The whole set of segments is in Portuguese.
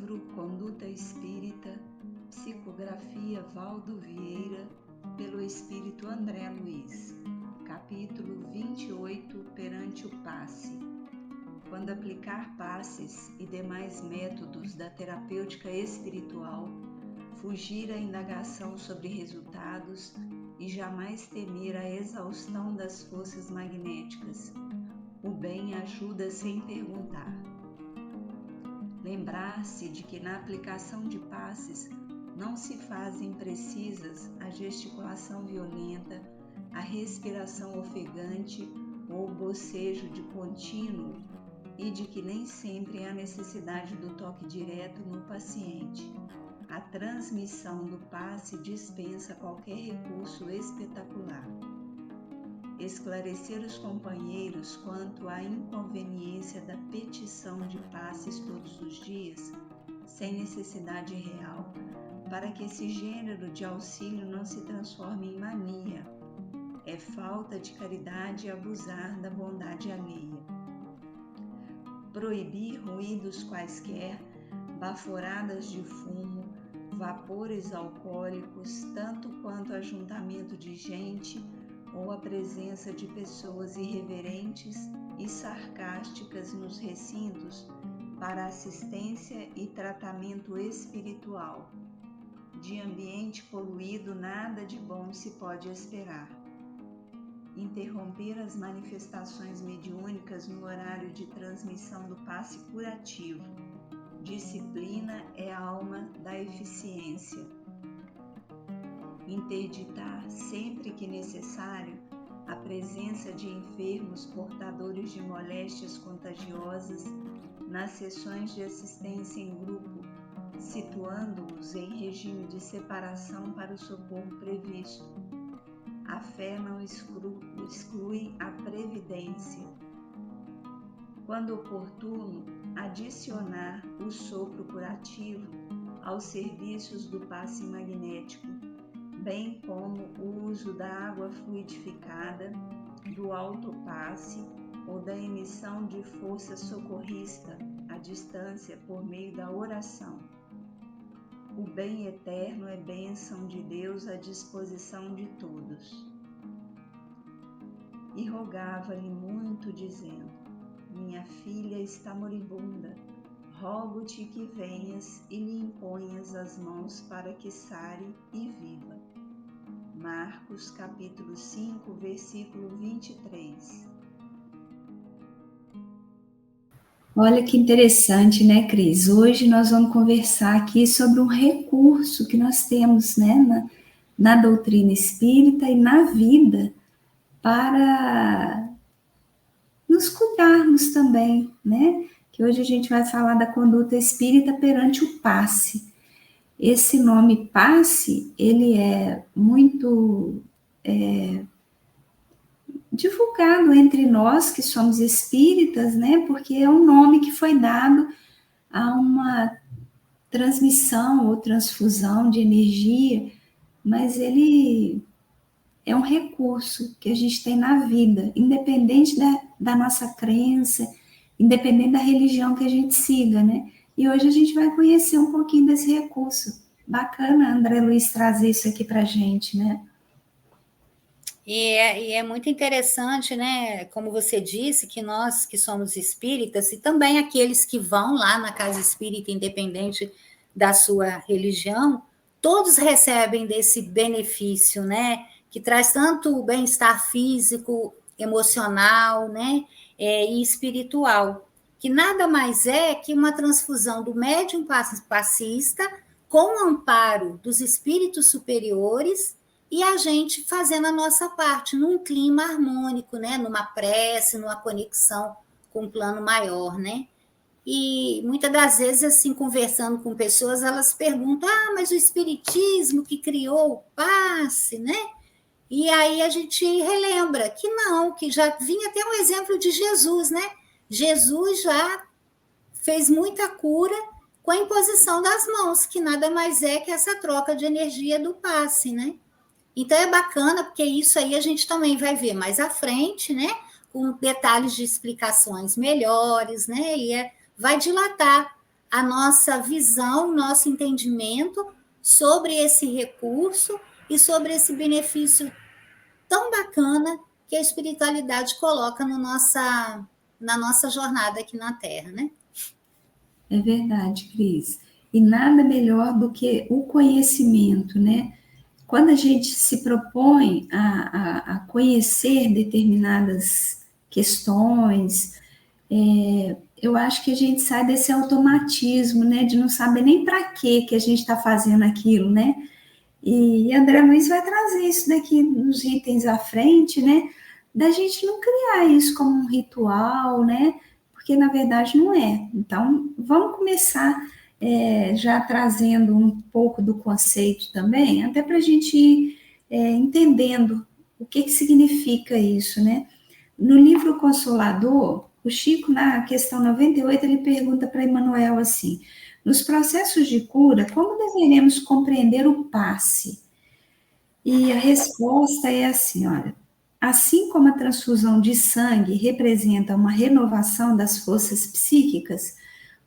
livro Conduta Espírita, psicografia Valdo Vieira, pelo Espírito André Luiz, capítulo 28, perante o passe. Quando aplicar passes e demais métodos da terapêutica espiritual, fugir à indagação sobre resultados e jamais temer a exaustão das forças magnéticas. O bem ajuda sem perguntar. Lembrar-se de que na aplicação de passes não se fazem precisas a gesticulação violenta, a respiração ofegante ou o bocejo de contínuo e de que nem sempre há necessidade do toque direto no paciente. A transmissão do passe dispensa qualquer recurso espetacular. Esclarecer os companheiros quanto à inconveniência da petição de passes todos os dias, sem necessidade real, para que esse gênero de auxílio não se transforme em mania. É falta de caridade abusar da bondade alheia. Proibir ruídos quaisquer, baforadas de fumo, vapores alcoólicos, tanto quanto ajuntamento de gente ou a presença de pessoas irreverentes e sarcásticas nos recintos para assistência e tratamento espiritual. De ambiente poluído nada de bom se pode esperar. Interromper as manifestações mediúnicas no horário de transmissão do passe curativo. Disciplina é a alma da eficiência. Interditar, sempre que necessário, a presença de enfermos portadores de moléstias contagiosas nas sessões de assistência em grupo, situando-os em regime de separação para o socorro previsto. A fé não exclui a previdência. Quando oportuno, adicionar o sopro curativo aos serviços do passe magnético, bem como o uso da água fluidificada, do autopasse ou da emissão de força socorrista à distância por meio da oração. O bem eterno é bênção de Deus à disposição de todos. E rogava-lhe muito, dizendo: minha filha está moribunda, rogo-te que venhas e lhe imponhas as mãos para que sare e viva. Marcos, capítulo 5, versículo 23. Olha que interessante, né, Cris? Hoje nós vamos conversar aqui sobre um recurso que nós temos, né, na doutrina espírita e na vida para nos cuidarmos também, né? Que hoje a gente vai falar da conduta espírita perante o passe. Esse nome passe, ele é muito divulgado entre nós que somos espíritas, né? Porque é um nome que foi dado a uma transmissão ou transfusão de energia, mas ele é um recurso que a gente tem na vida, independente da nossa crença, independente da religião que a gente siga, né? E hoje a gente vai conhecer um pouquinho desse recurso. Bacana, André Luiz, trazer isso aqui para a gente, né? E é muito interessante, né? Como você disse, que nós que somos espíritas, e também aqueles que vão lá na casa espírita, independente da sua religião, todos recebem desse benefício, né? Que traz tanto o bem-estar físico, emocional, né? E espiritual, que nada mais é que uma transfusão do médium passista com o amparo dos espíritos superiores e a gente fazendo a nossa parte num clima harmônico, né? Numa prece, numa conexão com um plano maior, né? E muitas das vezes, assim, conversando com pessoas, elas perguntam: mas o espiritismo que criou o passe, né? E aí a gente relembra que não, que já vinha até um exemplo de Jesus, né? Jesus já fez muita cura com a imposição das mãos, que nada mais é que essa troca de energia do passe, né? Então é bacana, porque isso aí a gente também vai ver mais à frente, né? Com detalhes de explicações melhores, né? E vai dilatar a nossa visão, nosso entendimento sobre esse recurso e sobre esse benefício tão bacana que a espiritualidade coloca no na nossa jornada aqui na Terra, né? É verdade, Cris. E nada melhor do que o conhecimento, né? Quando a gente se propõe a conhecer determinadas questões, eu acho que a gente sai desse automatismo, né? De não saber nem para que a gente está fazendo aquilo, né? E André Luiz vai trazer isso daqui nos itens à frente, né? Da gente não criar isso como um ritual, né? Porque na verdade não é. Então, vamos começar já trazendo um pouco do conceito também, até para a gente ir entendendo o que significa isso, né? No livro Consolador, o Chico, na questão 98, ele pergunta para Emmanuel assim: nos processos de cura, como deveremos compreender o passe? E a resposta é assim, olha, assim como a transfusão de sangue representa uma renovação das forças psíquicas,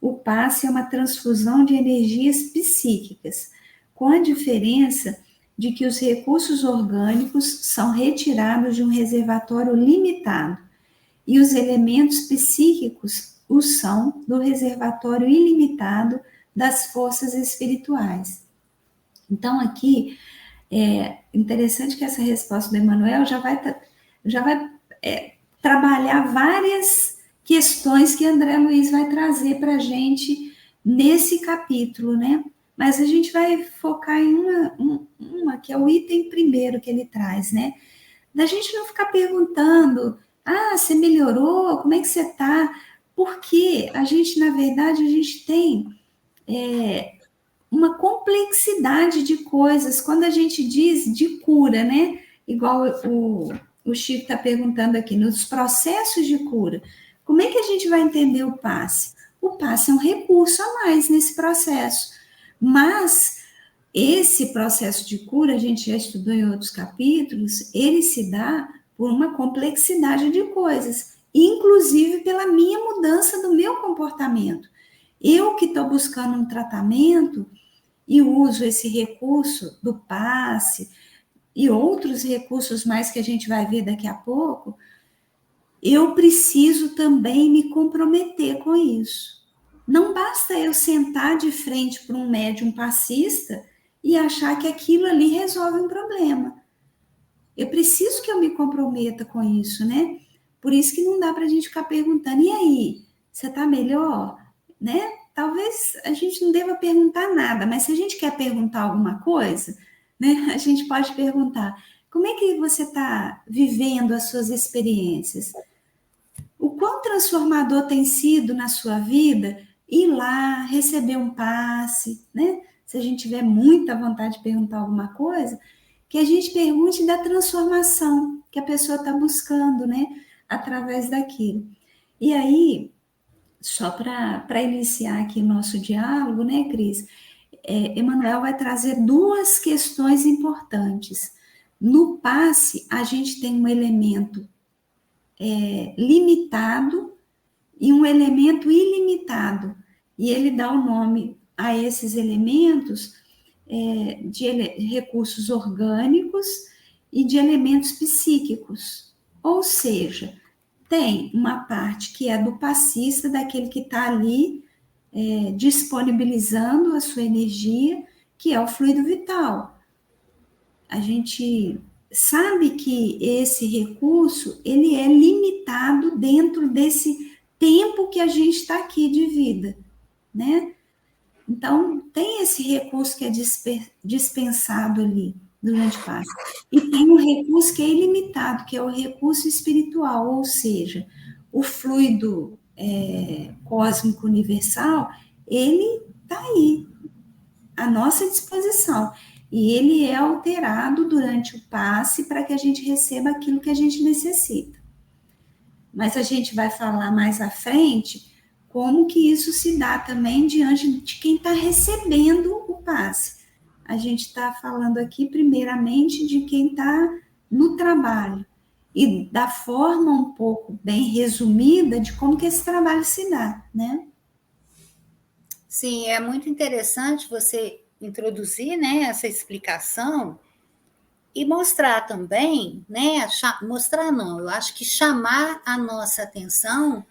o passe é uma transfusão de energias psíquicas, com a diferença de que os recursos orgânicos são retirados de um reservatório limitado e os elementos psíquicos o são do reservatório ilimitado das forças espirituais. Então, aqui, é interessante que essa resposta do Emmanuel já vai trabalhar várias questões que André Luiz vai trazer para a gente nesse capítulo, né? Mas a gente vai focar em uma que é o item primeiro que ele traz, né? Da gente não ficar perguntando, você melhorou? Como é que você está? Porque a gente, na verdade, a gente tem uma complexidade de coisas. Quando a gente diz de cura, né? Igual o Chico está perguntando aqui, nos processos de cura, como é que a gente vai entender o passe? O passe é um recurso a mais nesse processo. Mas esse processo de cura, a gente já estudou em outros capítulos, ele se dá por uma complexidade de coisas, inclusive pela minha mudança do meu comportamento. Eu que estou buscando um tratamento e uso esse recurso do passe e outros recursos mais que a gente vai ver daqui a pouco, eu preciso também me comprometer com isso. Não basta eu sentar de frente para um médium passista e achar que aquilo ali resolve um problema. Eu preciso que eu me comprometa com isso, né? Por isso que não dá para a gente ficar perguntando, e aí, você está melhor? Né? Talvez a gente não deva perguntar nada, mas se a gente quer perguntar alguma coisa, né, a gente pode perguntar, como é que você está vivendo as suas experiências? O quão transformador tem sido na sua vida ir lá, receber um passe, né? Se a gente tiver muita vontade de perguntar alguma coisa, que a gente pergunte da transformação que a pessoa está buscando, né? Através daquilo. E aí, só para iniciar aqui nosso diálogo, né, Cris? Emmanuel vai trazer duas questões importantes. No passe, a gente tem um elemento limitado e um elemento ilimitado. E ele dá o nome a esses elementos de recursos orgânicos e de elementos psíquicos. Ou seja, tem uma parte que é do passista, daquele que está ali disponibilizando a sua energia, que é o fluido vital. A gente sabe que esse recurso, ele é limitado dentro desse tempo que a gente está aqui de vida, né? Então, tem esse recurso que é dispensado ali durante o passe. E tem um recurso que é ilimitado, que é o recurso espiritual, ou seja, o fluido cósmico universal, ele está aí, à nossa disposição. E ele é alterado durante o passe para que a gente receba aquilo que a gente necessita. Mas a gente vai falar mais à frente como que isso se dá também diante de quem está recebendo o passe. A gente está falando aqui, primeiramente, de quem está no trabalho e da forma um pouco bem resumida de como que esse trabalho se dá, né? Sim, é muito interessante você introduzir, né, essa explicação e mostrar também, né, mostrar não, eu acho que chamar a nossa atenção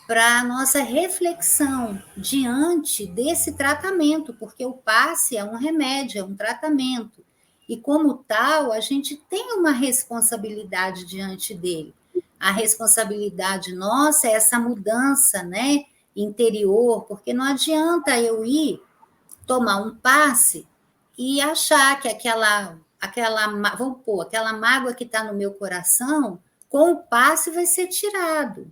para a nossa reflexão diante desse tratamento, porque o passe é um remédio, é um tratamento. E, como tal, a gente tem uma responsabilidade diante dele. A responsabilidade nossa é essa mudança, né, interior, porque não adianta eu ir tomar um passe e achar que vamos pôr, aquela mágoa que está no meu coração, com o passe vai ser tirado.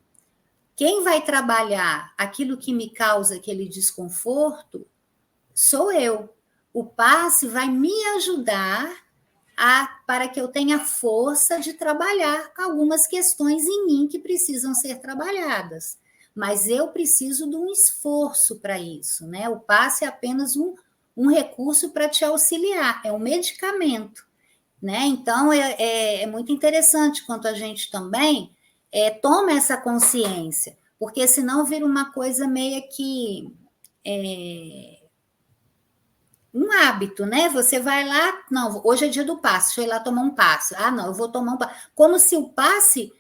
Quem vai trabalhar aquilo que me causa aquele desconforto sou eu. O passe vai me ajudar para que eu tenha força de trabalhar algumas questões em mim que precisam ser trabalhadas. Mas eu preciso de um esforço para isso, né? O passe é apenas um recurso para te auxiliar, é um medicamento, né? Então, é muito interessante quanto a gente também toma essa consciência, porque senão vira uma coisa meio que um hábito, né? Você vai lá, não, hoje é dia do passe, deixa eu ir lá tomar um passe. Ah, não, eu vou tomar um passe. Como se o passe,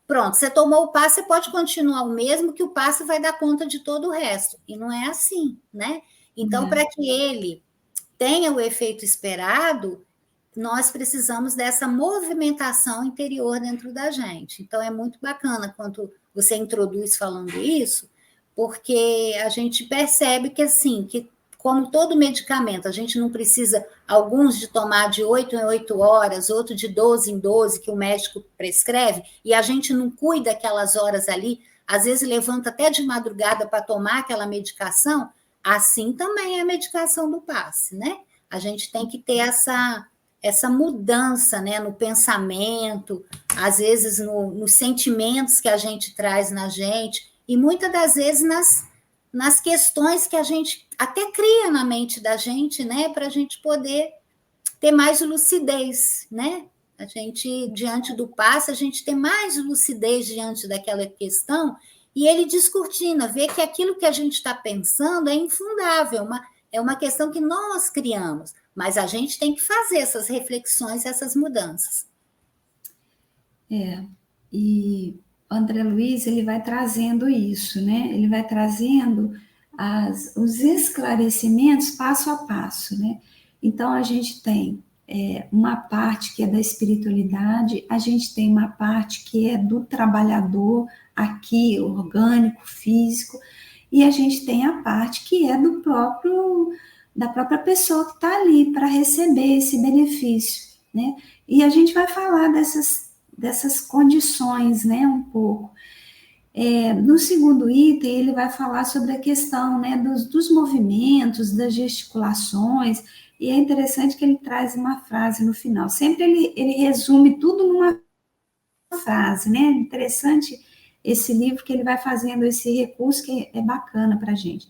pronto, você tomou o passe, você pode continuar o mesmo, que o passe vai dar conta de todo o resto. E não é assim, né? Então, para que ele tenha o efeito esperado, nós precisamos dessa movimentação interior dentro da gente. Então, é muito bacana quando você introduz falando isso, porque a gente percebe que, assim, que como todo medicamento, a gente não precisa, alguns de tomar de 8 em 8 horas, outro de 12 em 12, que o médico prescreve, e a gente não cuida aquelas horas ali, às vezes levanta até de madrugada para tomar aquela medicação, assim também é a medicação do passe, né? A gente tem que ter essa mudança, né, no pensamento, às vezes nos sentimentos que a gente traz na gente, e muitas das vezes nas questões que a gente até cria na mente da gente, né, para a gente poder ter mais lucidez, né? A gente, diante do passe, a gente tem mais lucidez diante daquela questão, e ele descortina, vê que aquilo que a gente está pensando é infundável, é uma questão que nós criamos, mas a gente tem que fazer essas reflexões, essas mudanças. E André Luiz, ele vai trazendo isso, né? Ele vai trazendo os esclarecimentos passo a passo, né? Então, a gente tem uma parte que é da espiritualidade, a gente tem uma parte que é do trabalhador aqui, orgânico, físico, e a gente tem a parte que é da própria pessoa que está ali para receber esse benefício, né? E a gente vai falar dessas condições, né, um pouco. No segundo item, ele vai falar sobre a questão, né, dos movimentos, das gesticulações, e é interessante que ele traz uma frase no final. Sempre ele resume tudo numa frase, né? Interessante esse livro que ele vai fazendo esse recurso que é bacana para a gente.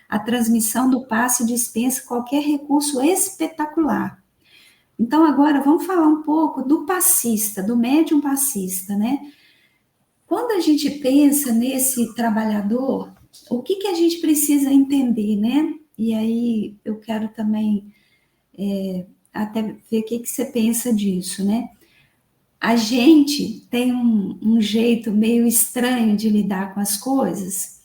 A transmissão do passe dispensa qualquer recurso espetacular. Então, agora, vamos falar um pouco do passista, do médium passista, né? Quando a gente pensa nesse trabalhador, o que a gente precisa entender, né? E aí, eu quero também até ver o que você pensa disso, né? A gente tem um jeito meio estranho de lidar com as coisas.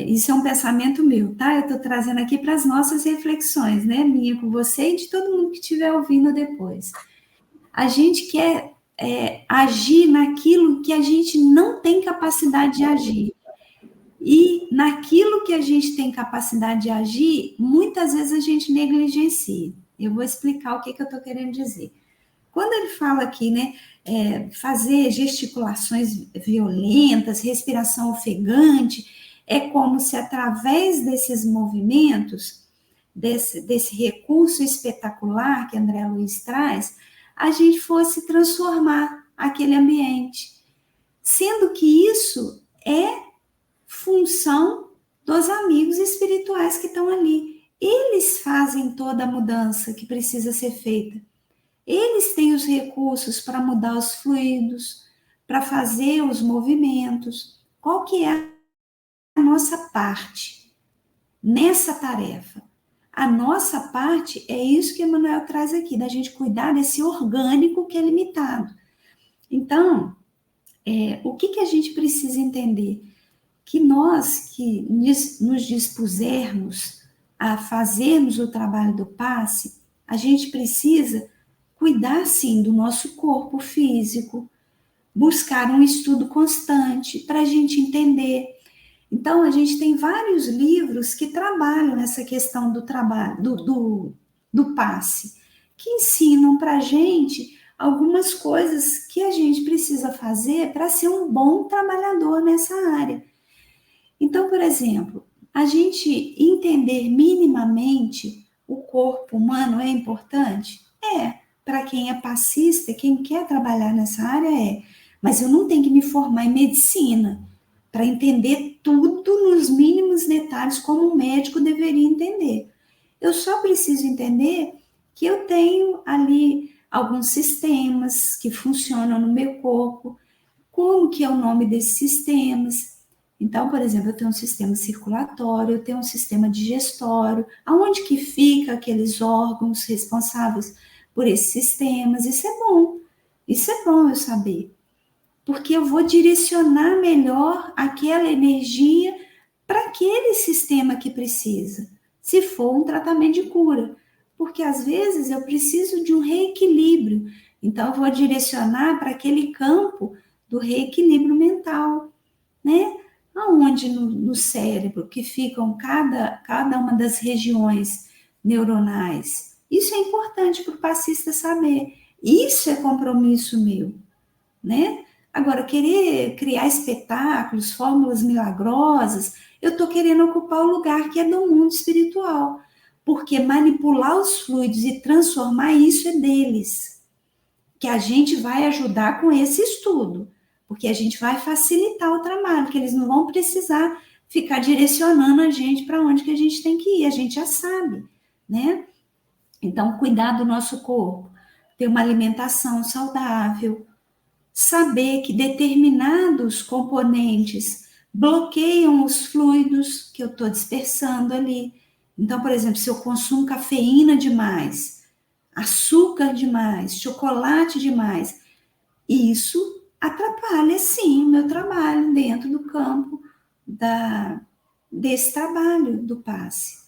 Isso é um pensamento meu, tá? Eu estou trazendo aqui para as nossas reflexões, né? Minha com você e de todo mundo que estiver ouvindo depois. A gente quer agir naquilo que a gente não tem capacidade de agir. E naquilo que a gente tem capacidade de agir, muitas vezes a gente negligencia. Eu vou explicar o que eu estou querendo dizer. Quando ele fala aqui, né, fazer gesticulações violentas, respiração ofegante, é como se através desses movimentos, desse recurso espetacular que André Luiz traz, a gente fosse transformar aquele ambiente. Sendo que isso é função dos amigos espirituais que estão ali. Eles fazem toda a mudança que precisa ser feita. Eles têm os recursos para mudar os fluidos, para fazer os movimentos. Qual que é a nossa parte? nessa tarefa. A nossa parte é isso que Emmanuel traz aqui, da gente cuidar desse orgânico que é limitado. Então, o que a gente precisa entender? Que nós que nos dispusermos a fazermos o trabalho do passe, a gente precisa cuidar, sim, do nosso corpo físico, buscar um estudo constante para a gente entender. Então, a gente tem vários livros que trabalham essa questão do trabalho, do passe, que ensinam para a gente algumas coisas que a gente precisa fazer para ser um bom trabalhador nessa área. Então, por exemplo, a gente entender minimamente o corpo humano é importante? Para quem é passista, quem quer trabalhar nessa área mas eu não tenho que me formar em medicina para entender tudo nos mínimos detalhes como um médico deveria entender. Eu só preciso entender que eu tenho ali alguns sistemas que funcionam no meu corpo, como que é o nome desses sistemas. Então, por exemplo, eu tenho um sistema circulatório, eu tenho um sistema digestório, aonde que fica aqueles órgãos responsáveis por esses sistemas. Isso é bom eu saber, porque eu vou direcionar melhor aquela energia para aquele sistema que precisa, se for um tratamento de cura, porque às vezes eu preciso de um reequilíbrio, então eu vou direcionar para aquele campo do reequilíbrio mental, né? Aonde no cérebro que ficam cada uma das regiões neuronais. Isso é importante para o passista saber. Isso é compromisso meu, né? Agora, querer criar espetáculos, fórmulas milagrosas, eu estou querendo ocupar o lugar que é do mundo espiritual, porque manipular os fluidos e transformar isso é deles, que a gente vai ajudar com esse estudo, porque a gente vai facilitar o trabalho, que eles não vão precisar ficar direcionando a gente para onde que a gente tem que ir, a gente já sabe, né? Então, cuidar do nosso corpo, ter uma alimentação saudável, saber que determinados componentes bloqueiam os fluidos que eu estou dispersando ali. Então, por exemplo, se eu consumo cafeína demais, açúcar demais, chocolate demais, isso atrapalha, sim, o meu trabalho dentro do campo desse trabalho do passe.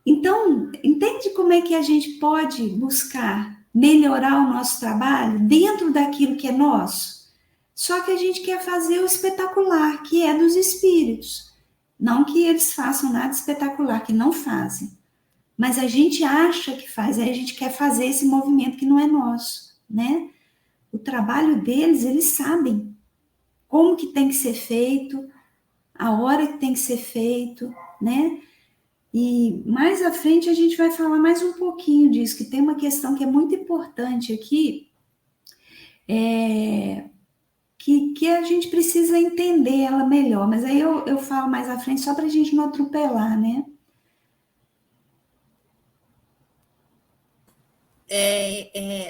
Então, entende como é que a gente pode buscar melhorar o nosso trabalho dentro daquilo que é nosso? Só que a gente quer fazer o espetacular, que é dos espíritos. Não que eles façam nada espetacular, que não fazem. Mas a gente acha que faz, aí a gente quer fazer esse movimento que não é nosso, né? O trabalho deles, eles sabem como que tem que ser feito, a hora que tem que ser feito, né? E mais à frente a gente vai falar mais um pouquinho disso, que tem uma questão que é muito importante aqui, que a gente precisa entender ela melhor, mas aí eu falo mais à frente só para a gente não atropelar, né?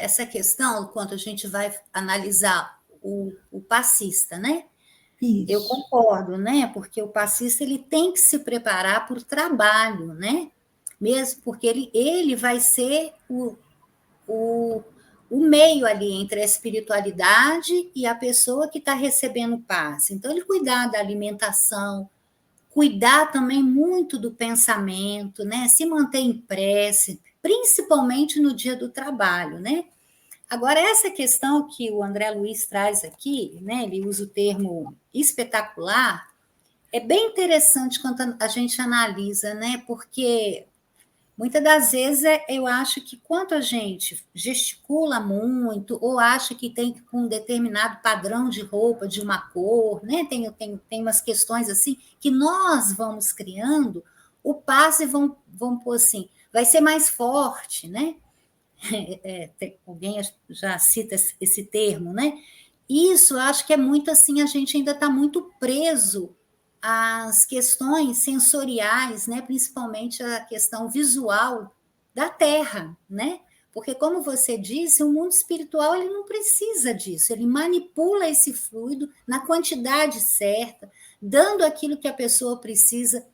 Essa questão, quando a gente vai analisar o passista, né? Isso. Eu concordo, né? Porque o passista ele tem que se preparar para o trabalho, né? Mesmo porque ele vai ser o meio ali entre a espiritualidade e a pessoa que está recebendo o passe. Então, ele cuidar da alimentação, cuidar também muito do pensamento, né? Se manter em prece, principalmente no dia do trabalho, né? Agora, essa questão que o André Luiz traz aqui, né? Ele usa o termo espetacular, é bem interessante quando a gente analisa, né? Porque muitas das vezes eu acho que quando a gente gesticula muito, ou acha que tem um determinado padrão de roupa, de uma cor, né? Tem umas questões assim que nós vamos criando, o passe vamos pôr assim, vai ser mais forte, né? Alguém já cita esse termo, né? Isso eu acho que é muito assim, a gente ainda está muito preso às questões sensoriais, né? Principalmente a questão visual da Terra, né? Porque, como você disse, o mundo espiritual ele não precisa disso, ele manipula esse fluido na quantidade certa, dando aquilo que a pessoa precisa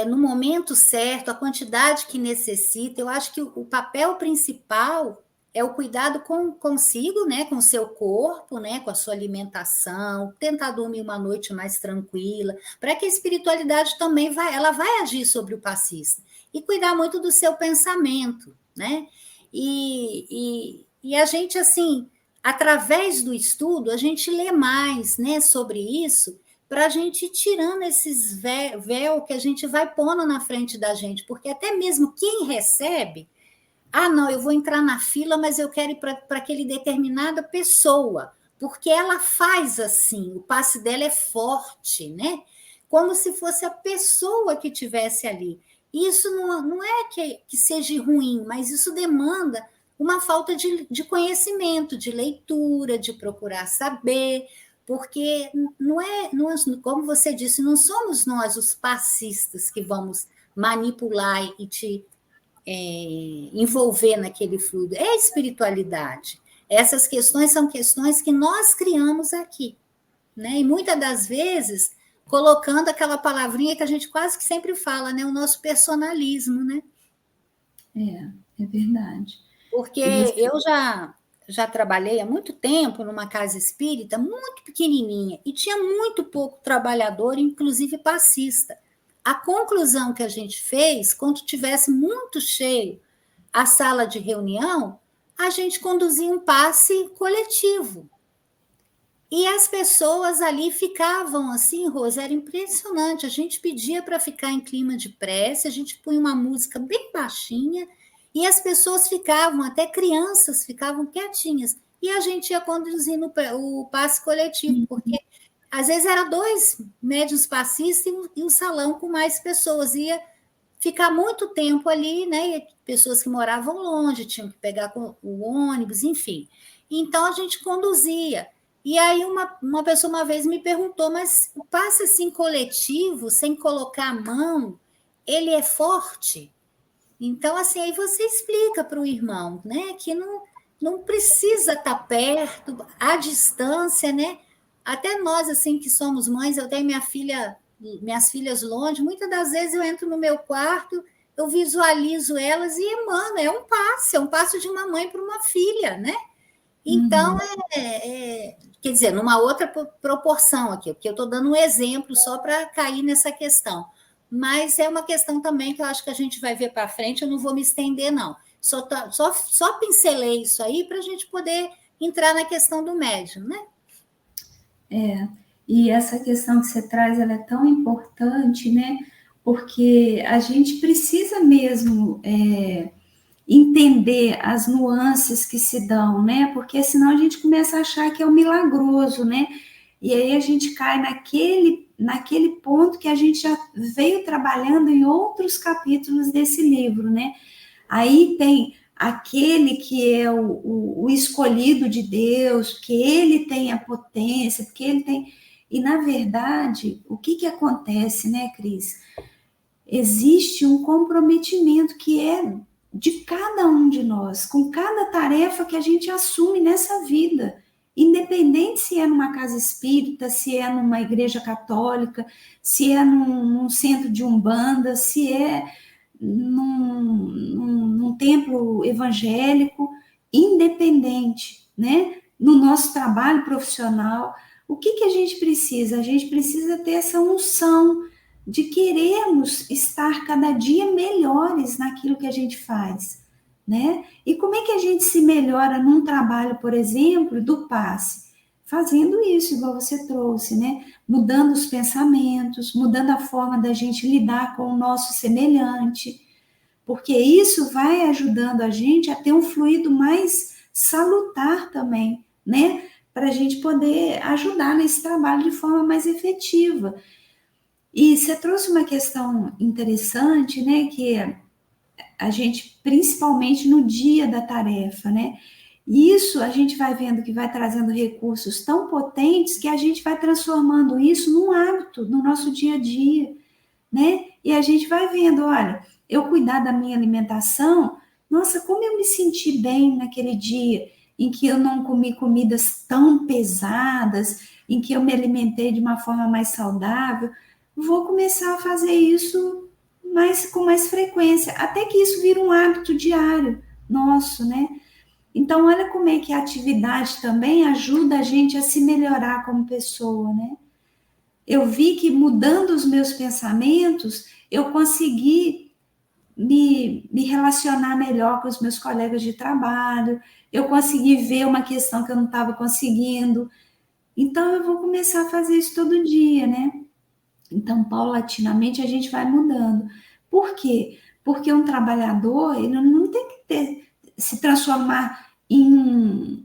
no momento certo, a quantidade que necessita. Eu acho que o papel principal é o cuidado consigo, né, com o seu corpo, né, com a sua alimentação, tentar dormir uma noite mais tranquila, para que a espiritualidade também ela vai agir sobre o passista. E cuidar muito do seu pensamento, né? E a gente, assim, através do estudo, a gente lê mais, né, sobre isso, para a gente ir tirando esses véu que a gente vai pondo na frente da gente, porque até mesmo quem recebe, não, eu vou entrar na fila, mas eu quero ir para aquele determinada pessoa, porque ela faz assim, o passe dela é forte, né? Como se fosse a pessoa que estivesse ali. Isso não é que seja ruim, mas isso demanda uma falta de conhecimento, de leitura, de procurar saber, porque não é, como você disse, não somos nós os passistas que vamos manipular e te envolver naquele fluido. É a espiritualidade. Essas questões são questões que nós criamos aqui, né? E muitas das vezes colocando aquela palavrinha que a gente quase que sempre fala, né? O nosso personalismo, né? É verdade. Porque eu já trabalhei há muito tempo numa casa espírita muito pequenininha e tinha muito pouco trabalhador, inclusive passista. A conclusão que a gente fez, quando tivesse muito cheio a sala de reunião, a gente conduzia um passe coletivo. E as pessoas ali ficavam assim, Rosa, era impressionante. A gente pedia para ficar em clima de prece, a gente punha uma música bem baixinha e as pessoas ficavam, até crianças ficavam quietinhas. E a gente ia conduzindo o passe coletivo, porque às vezes era 2 médiuns passistas e um salão com mais pessoas. Ia ficar muito tempo ali, né? E pessoas que moravam longe, tinham que pegar o ônibus, enfim. Então a gente conduzia. E aí uma pessoa uma vez me perguntou, mas o passe assim coletivo, sem colocar a mão, ele é forte? Então, assim, aí você explica para o irmão, né, que não precisa estar perto, à distância, né? Até nós, assim, que somos mães, eu tenho minhas filhas longe, muitas das vezes eu entro no meu quarto, eu visualizo elas e, mano, é um passo de uma mãe para uma filha, né? Então, quer dizer, numa outra proporção aqui, porque eu estou dando um exemplo só para cair nessa questão. Mas é uma questão também que eu acho que a gente vai ver para frente, eu não vou me estender, não. Só pincelei isso aí para a gente poder entrar na questão do médium, né? E essa questão que você traz, ela é tão importante, né? Porque a gente precisa mesmo entender as nuances que se dão, né? Porque senão a gente começa a achar que é um milagroso, né? E aí a gente cai naquele ponto que a gente já veio trabalhando em outros capítulos desse livro, né? Aí tem aquele que é o escolhido de Deus, que ele tem a potência, porque ele tem... E, na verdade, o que acontece, né, Cris? Existe um comprometimento que é de cada um de nós, com cada tarefa que a gente assume nessa vida, independente se é numa casa espírita, se é numa igreja católica, se é num centro de umbanda, se é num templo evangélico, independente, né? No nosso trabalho profissional, o que a gente precisa? A gente precisa ter essa unção de querermos estar cada dia melhores naquilo que a gente faz, né? E como é que a gente se melhora num trabalho, por exemplo, do passe? Fazendo isso, igual você trouxe, né? Mudando os pensamentos, mudando a forma da gente lidar com o nosso semelhante, porque isso vai ajudando a gente a ter um fluido mais salutar também, né? Para a gente poder ajudar nesse trabalho de forma mais efetiva. E você trouxe uma questão interessante, né? Que a gente, principalmente no dia da tarefa, né? Isso a gente vai vendo que vai trazendo recursos tão potentes que a gente vai transformando isso num hábito no nosso dia a dia, né? E a gente vai vendo, olha, eu cuidar da minha alimentação, nossa, como eu me senti bem naquele dia em que eu não comi comidas tão pesadas, em que eu me alimentei de uma forma mais saudável. vou começar a fazer isso com mais frequência, até que isso vira um hábito diário nosso, né? Então, olha como é que a atividade também ajuda a gente a se melhorar como pessoa, né? Eu vi que mudando os meus pensamentos, eu consegui me relacionar melhor com os meus colegas de trabalho, eu consegui ver uma questão que eu não estava conseguindo. Então, eu vou começar a fazer isso todo dia, né? Então, paulatinamente, a gente vai mudando. Por quê? Porque um trabalhador, ele não tem que se transformar em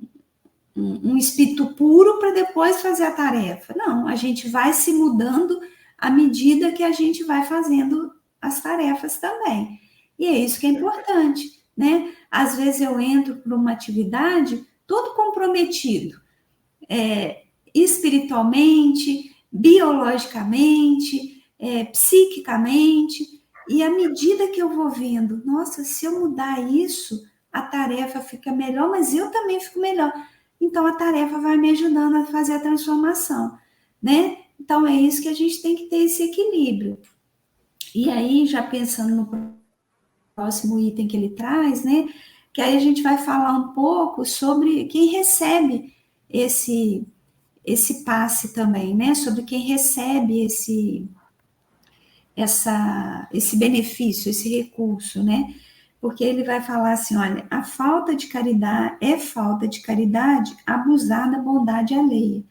um espírito puro para depois fazer a tarefa. Não, a gente vai se mudando à medida que a gente vai fazendo as tarefas também. E é isso que é importante, né? Às vezes eu entro para uma atividade todo comprometido, espiritualmente, biologicamente, psiquicamente, e à medida que eu vou vendo, nossa, se eu mudar isso, a tarefa fica melhor, mas eu também fico melhor. Então, a tarefa vai me ajudando a fazer a transformação, né? Então, é isso que a gente tem que ter esse equilíbrio. E aí, já pensando no próximo item que ele traz, né? Que aí a gente vai falar um pouco sobre quem recebe esse passe também, né? Sobre quem recebe esse benefício, esse recurso, né? Porque ele vai falar assim, olha, a falta de caridade é falta de caridade abusar da bondade alheia.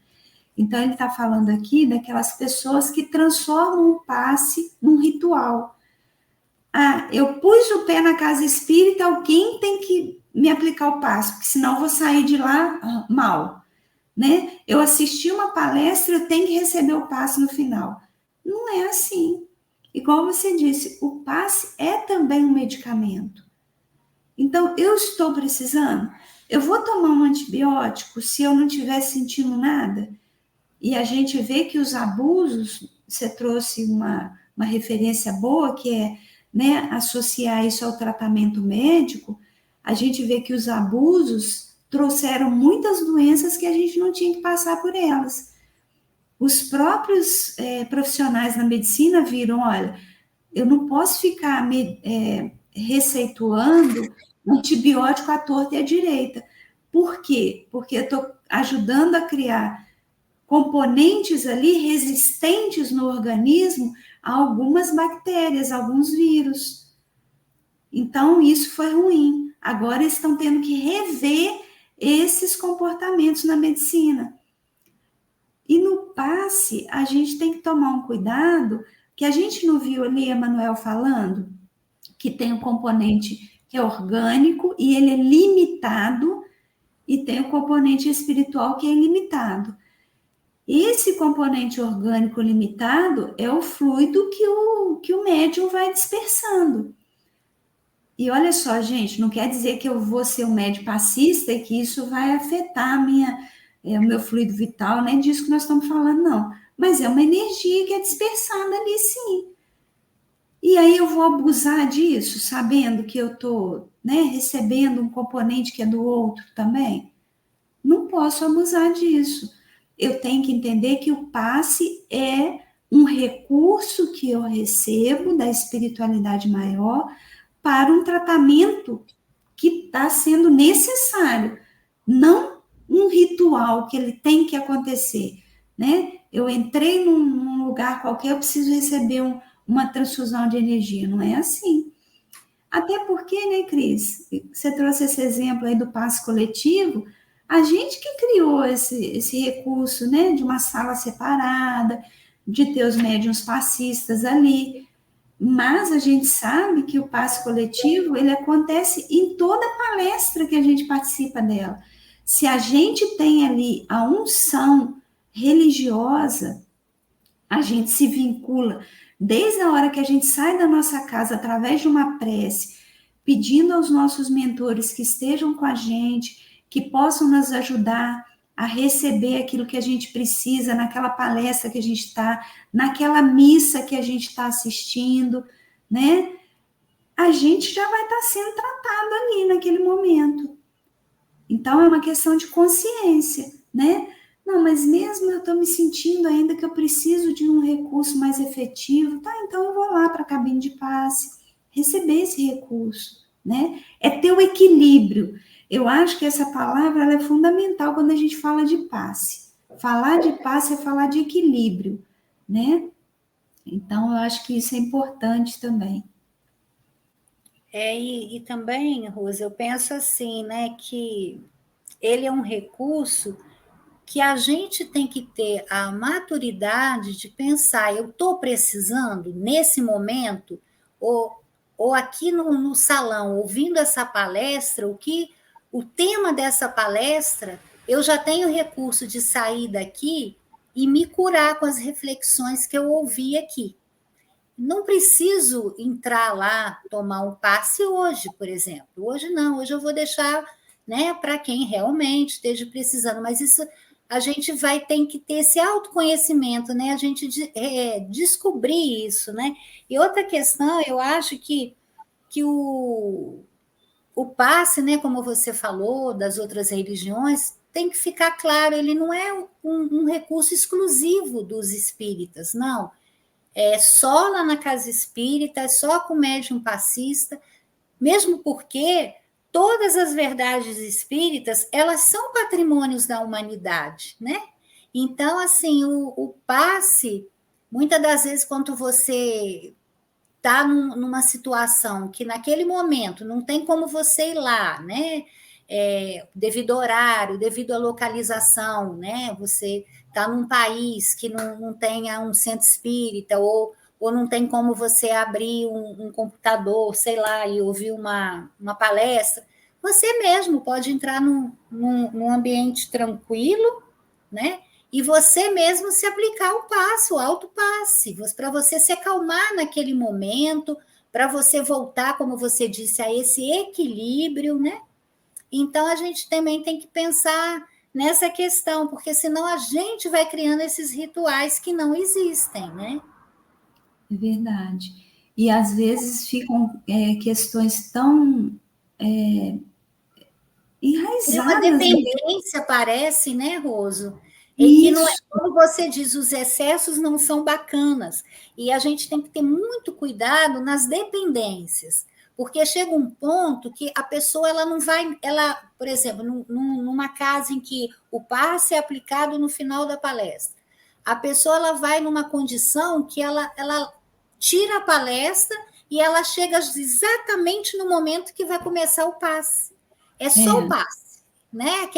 Então, ele está falando aqui daquelas pessoas que transformam o passe num ritual. Ah, eu pus o pé na casa espírita, alguém tem que me aplicar o passe, porque senão eu vou sair de lá mal, né? Eu assisti uma palestra, eu tenho que receber o passe no final. Não é assim. Igual você disse, o passe é também um medicamento. Então, eu estou precisando, eu vou tomar um antibiótico se eu não estiver sentindo nada? E a gente vê que os abusos, você trouxe uma referência boa, que é, né, associar isso ao tratamento médico, a gente vê que os abusos trouxeram muitas doenças que a gente não tinha que passar por elas. Os próprios profissionais da medicina viram, olha, eu não posso ficar receituando antibiótico à torta e à direita. Por quê? Porque eu estou ajudando a criar componentes ali resistentes no organismo a algumas bactérias, a alguns vírus. Então, isso foi ruim. Agora estão tendo que rever esses comportamentos na medicina. E no passe, a gente tem que tomar um cuidado, que a gente não viu ali Emanuel falando, que tem um componente que é orgânico e ele é limitado, e tem o componente espiritual que é ilimitado. Esse componente orgânico limitado é o fluido que o médium vai dispersando. E olha só, gente, não quer dizer que eu vou ser um médium passista e que isso vai afetar o meu fluido vital, nem disso que nós estamos falando, não. Mas é uma energia que é dispersada ali, sim. E aí eu vou abusar disso, sabendo que eu estou, né, recebendo um componente que é do outro também? Não posso abusar disso. Eu tenho que entender que o passe é um recurso que eu recebo da espiritualidade maior para um tratamento que está sendo necessário, não um ritual que ele tem que acontecer, né? Eu entrei num lugar qualquer, eu preciso receber uma transfusão de energia, não é assim. Até porque, né, Cris, você trouxe esse exemplo aí do passe coletivo, a gente que criou esse recurso, né, de uma sala separada, de ter os médiuns passistas ali, mas a gente sabe que o passe coletivo, ele acontece em toda palestra que a gente participa dela. Se a gente tem ali a unção religiosa, a gente se vincula desde a hora que a gente sai da nossa casa através de uma prece, pedindo aos nossos mentores que estejam com a gente, que possam nos ajudar a receber aquilo que a gente precisa naquela palestra que a gente está, naquela missa que a gente está assistindo, né? A gente já vai estar sendo tratado ali naquele momento. Então, é uma questão de consciência, né? Não, mas mesmo eu estou me sentindo ainda que eu preciso de um recurso mais efetivo, tá? Então eu vou lá para a cabine de passe, receber esse recurso, né? É ter o equilíbrio. Eu acho que essa palavra ela é fundamental quando a gente fala de passe. Falar de passe é falar de equilíbrio, né? Então, eu acho que isso é importante também. E também, Rosa, eu penso assim, né, que ele é um recurso que a gente tem que ter a maturidade de pensar, eu estou precisando, nesse momento, ou aqui no salão, ouvindo essa palestra, o tema dessa palestra, eu já tenho recurso de sair daqui e me curar com as reflexões que eu ouvi aqui. Não preciso entrar lá, tomar um passe hoje, por exemplo. Hoje não, hoje eu vou deixar, né, para quem realmente esteja precisando, mas isso a gente vai ter que ter esse autoconhecimento, né? A gente descobrir isso, né? E outra questão, eu acho que o passe, né, como você falou, das outras religiões, tem que ficar claro, ele não é um recurso exclusivo dos espíritas, não. É só lá na casa espírita, é só com médium passista, mesmo porque todas as verdades espíritas, elas são patrimônios da humanidade, né? Então, assim, o passe, muitas das vezes, quando você está numa situação que naquele momento não tem como você ir lá, né? Devido ao horário, devido à localização, né? Você está num país que não tenha um centro espírita, ou não tem como você abrir um computador, sei lá, e ouvir uma palestra, você mesmo pode entrar num ambiente tranquilo, né? E você mesmo se aplicar o passe, o autopasse, para você se acalmar naquele momento, para você voltar, como você disse, a esse equilíbrio, né? Então, a gente também tem que pensar nessa questão, porque senão a gente vai criando esses rituais que não existem, né? É verdade. E às vezes ficam questões tão Tem uma enraizadas, né? dependência, parece, né, Roso? E que não é, Isso, como você diz, os excessos não são bacanas. E a gente tem que ter muito cuidado nas dependências, porque chega um ponto que a pessoa ela não vai, ela, por exemplo, numa casa em que o passe é aplicado no final da palestra, a pessoa ela vai numa condição que ela tira a palestra e ela chega exatamente no momento que vai começar o passe. É só o é, passe, né?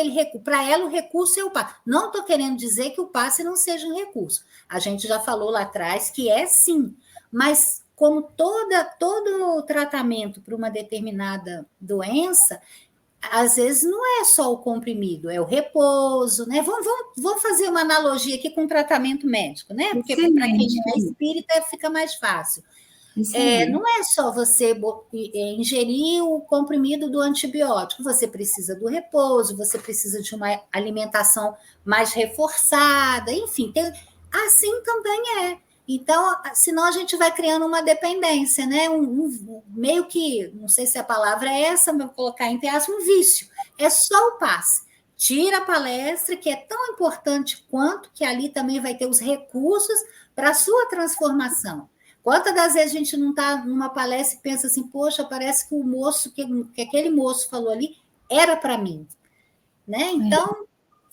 Para ela o recurso é o passe. Não estou querendo dizer que o passe não seja um recurso. A gente já falou lá atrás que é sim, mas como todo tratamento para uma determinada doença, às vezes não é só o comprimido, é o repouso, né? Vamos fazer uma analogia aqui com o tratamento médico, né? Porque para quem excelente, não é Cris, espírita fica mais fácil. excelente. Não é só você ingerir o comprimido do antibiótico, você precisa do repouso, você precisa de uma alimentação mais reforçada, enfim, assim também é. Então, senão a gente vai criando uma dependência, né? Meio que, não sei se a palavra é essa, mas vou colocar entre aspas, um vício. É só o passe. Tira a palestra, que é tão importante quanto, que ali também vai ter os recursos para a sua transformação. Quantas das vezes a gente não está numa palestra e pensa assim, poxa, parece que o moço, que aquele moço falou ali, era para mim, né? Então,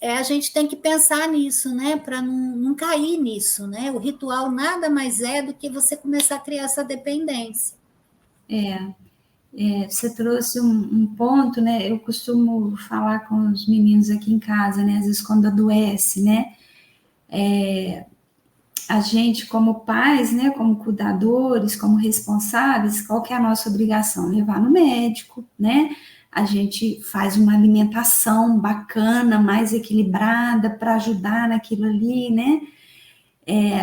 a gente tem que pensar nisso, né? Para não cair nisso, né? O ritual nada mais é do que você começar a criar essa dependência. Você trouxe um ponto, né? Eu costumo falar com os meninos aqui em casa, né? Às vezes quando adoece, né? A gente, como pais, né? Como cuidadores, como responsáveis, qual que é a nossa obrigação? Levar no médico, né? A gente faz uma alimentação bacana, mais equilibrada, para ajudar naquilo ali, né?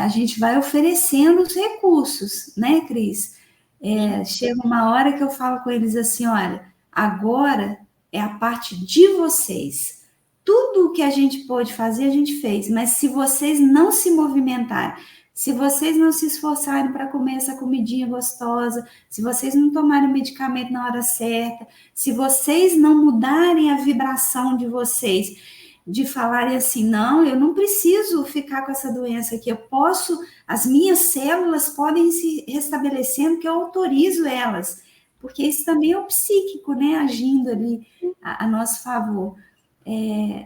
A gente vai oferecendo os recursos, né, Cris? Chega uma hora que eu falo com eles assim: olha, agora é a parte de vocês. Tudo o que a gente pôde fazer, a gente fez, mas se vocês não se movimentarem, se vocês não se esforçarem para comer essa comidinha gostosa, se vocês não tomarem o medicamento na hora certa, se vocês não mudarem a vibração de vocês, de falarem assim, não, eu não preciso ficar com essa doença aqui, as minhas células podem se restabelecendo, que eu autorizo elas, porque isso também é o psíquico, né, agindo ali a nosso favor.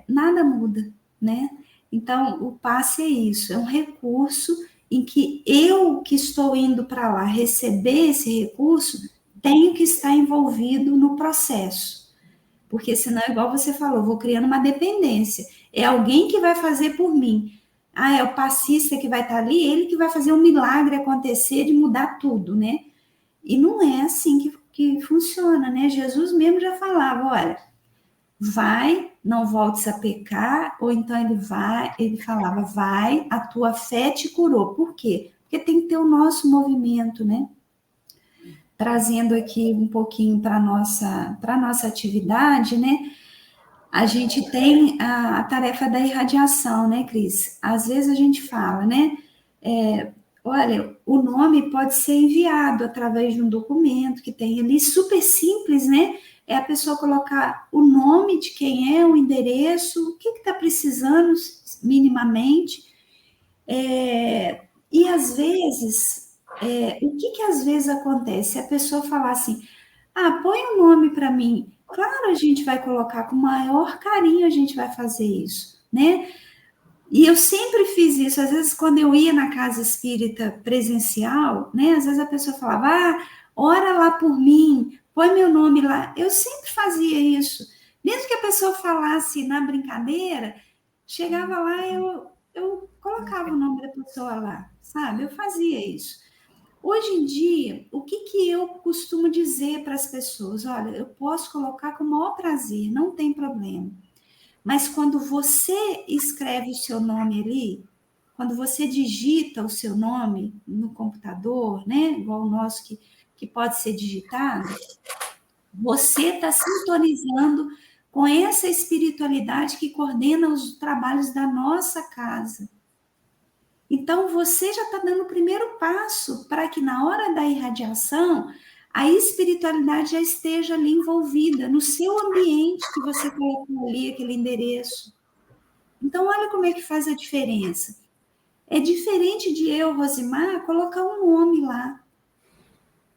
Nada muda, né? Então, o passe é isso, é um recurso em que eu, que estou indo para lá receber esse recurso, tenho que estar envolvido no processo. Porque senão, igual você falou, vou criando uma dependência. É alguém que vai fazer por mim. É o passista que vai estar ali, ele que vai fazer um milagre acontecer de mudar tudo, né? E não é assim que funciona, né? Jesus mesmo já falava, olha, vai, não voltes a pecar, ou então ele falava, vai, a tua fé te curou. Por quê? Porque tem que ter o nosso movimento, né? Trazendo aqui um pouquinho para a nossa atividade, né? A gente tem a tarefa da irradiação, né, Cris? Às vezes a gente fala, né? Olha, o nome pode ser enviado através de um documento que tem ali, super simples, né? É a pessoa colocar o nome de quem é, o endereço, o que está precisando minimamente. E às vezes, o que às vezes acontece? A pessoa falar assim, põe um nome para mim. Claro, a gente vai colocar com o maior carinho, a gente vai fazer isso, né? E eu sempre fiz isso, às vezes quando eu ia na casa espírita presencial, né? Às vezes a pessoa falava, ora lá por mim, põe meu nome lá. Eu sempre fazia isso. Mesmo que a pessoa falasse na brincadeira, chegava lá, eu colocava o nome da pessoa lá, sabe? Eu fazia isso. Hoje em dia, o que eu costumo dizer para as pessoas? Olha, eu posso colocar com o maior prazer, não tem problema. Mas quando você escreve o seu nome ali, quando você digita o seu nome no computador, né, igual o nosso que pode ser digitado, você está sintonizando com essa espiritualidade que coordena os trabalhos da nossa casa. Então, você já está dando o primeiro passo para que na hora da irradiação, a espiritualidade já esteja ali envolvida no seu ambiente que você colocou ali, aquele endereço. Então, olha como é que faz a diferença. É diferente de eu, Rosimar, colocar um nome lá.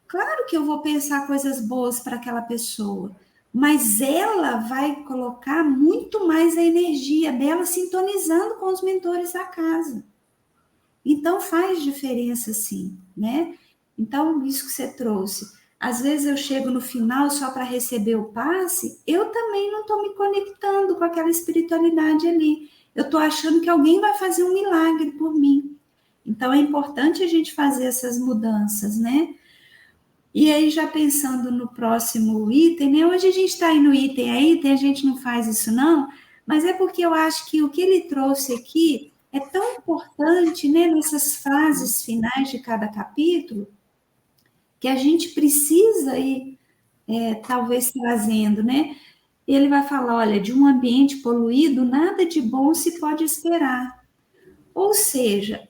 Claro que eu vou pensar coisas boas para aquela pessoa, mas ela vai colocar muito mais a energia dela sintonizando com os mentores da casa. Então, faz diferença, sim, né? Então, isso que você trouxe. Às vezes eu chego no final só para receber o passe, eu também não estou me conectando com aquela espiritualidade ali. Eu estou achando que alguém vai fazer um milagre por mim. Então, é importante a gente fazer essas mudanças, né? E aí, já pensando no próximo item, né? Hoje a gente está aí no item a gente não faz isso não, mas é porque eu acho que o que ele trouxe aqui é tão importante, né, nessas frases finais de cada capítulo, que a gente precisa ir, talvez, trazendo, né? Ele vai falar, olha, de um ambiente poluído, nada de bom se pode esperar. Ou seja,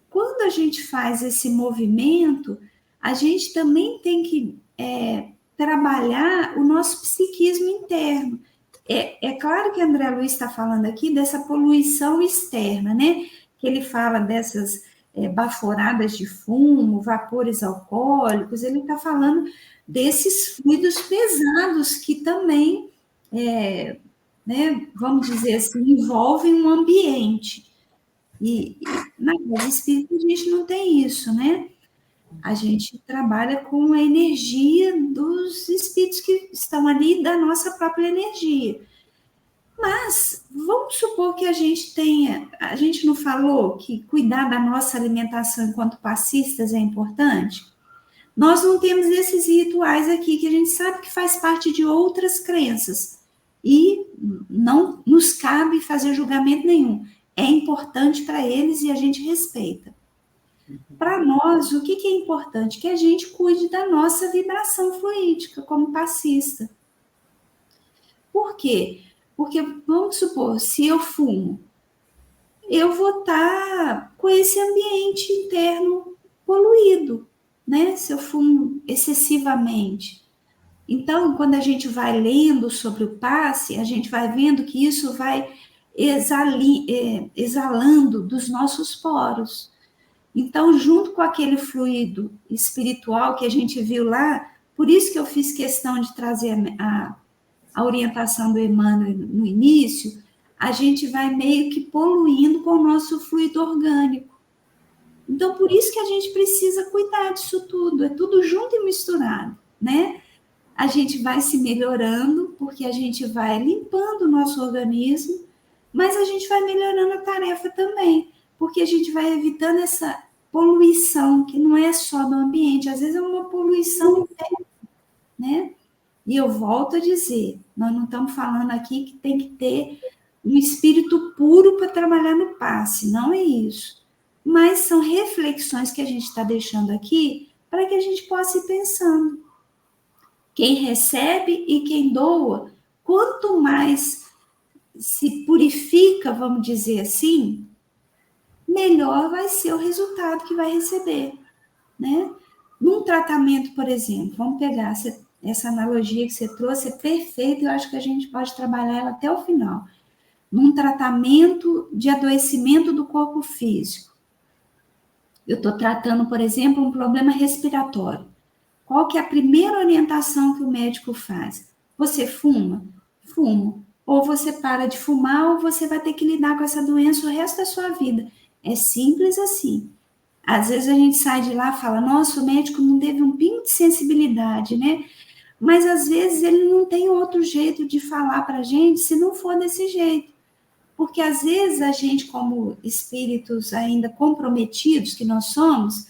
quando a gente faz esse movimento, a gente também tem que trabalhar o nosso psiquismo interno. É claro que André Luiz está falando aqui dessa poluição externa, né? Que ele fala dessas baforadas de fumo, vapores alcoólicos, ele está falando desses fluidos pesados que também, né, vamos dizer assim, envolvem um ambiente. E na casa espírita a gente não tem isso, né? A gente trabalha com a energia dos espíritos que estão ali, da nossa própria energia. Mas vamos supor que a gente não falou que cuidar da nossa alimentação enquanto passistas é importante? Nós não temos esses rituais aqui, que a gente sabe que faz parte de outras crenças. E não nos cabe fazer julgamento nenhum. É importante para eles e a gente respeita. Para nós, o que é importante? Que a gente cuide da nossa vibração fluídica como passista. Por quê? Porque, vamos supor, se eu fumo, eu vou estar com esse ambiente interno poluído, né? Se eu fumo excessivamente. Então, quando a gente vai lendo sobre o passe, a gente vai vendo que isso vai exalando dos nossos poros. Então, junto com aquele fluido espiritual que a gente viu lá, por isso que eu fiz questão de trazer a orientação do Emmanuel no início, a gente vai meio que poluindo com o nosso fluido orgânico. Então, por isso que a gente precisa cuidar disso tudo, é tudo junto e misturado, né? A gente vai se melhorando, porque a gente vai limpando o nosso organismo, mas a gente vai melhorando a tarefa também, porque a gente vai evitando essa poluição, que não é só do ambiente, às vezes é uma poluição interna, né? E eu volto a dizer, nós não estamos falando aqui que tem que ter um espírito puro para trabalhar no passe, não é isso. Mas são reflexões que a gente está deixando aqui para que a gente possa ir pensando. Quem recebe e quem doa, quanto mais se purifica, vamos dizer assim, melhor vai ser o resultado que vai receber, né? Num tratamento, por exemplo, vamos pegar essa analogia que você trouxe, é perfeita, eu acho que a gente pode trabalhar ela até o final. Num tratamento de adoecimento do corpo físico, eu estou tratando, por exemplo, um problema respiratório. Qual que é a primeira orientação que o médico faz? Você fuma? Fumo. Ou você para de fumar, ou você vai ter que lidar com essa doença o resto da sua vida. É simples assim. Às vezes a gente sai de lá e fala, nossa, o médico não teve um pingo de sensibilidade, né? Mas às vezes ele não tem outro jeito de falar para a gente se não for desse jeito. Porque às vezes a gente, como espíritos ainda comprometidos que nós somos,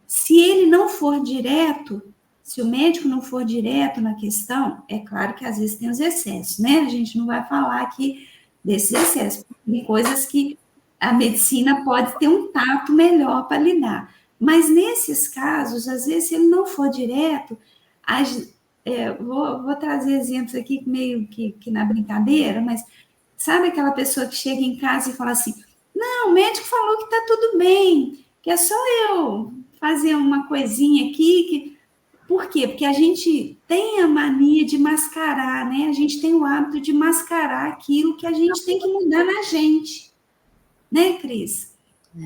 se ele não for direto, se o médico não for direto na questão, é claro que às vezes tem os excessos, né? A gente não vai falar aqui desses excessos, tem coisas que a medicina pode ter um tato melhor para lidar. Mas nesses casos, às vezes, se ele não for direto, vou trazer exemplos aqui meio que na brincadeira, mas sabe aquela pessoa que chega em casa e fala assim, não, o médico falou que está tudo bem, que é só eu fazer uma coisinha aqui. Por quê? Porque a gente tem a mania de mascarar, né? A gente tem o hábito de mascarar aquilo que a gente tem que mudar na gente. Né, Cris?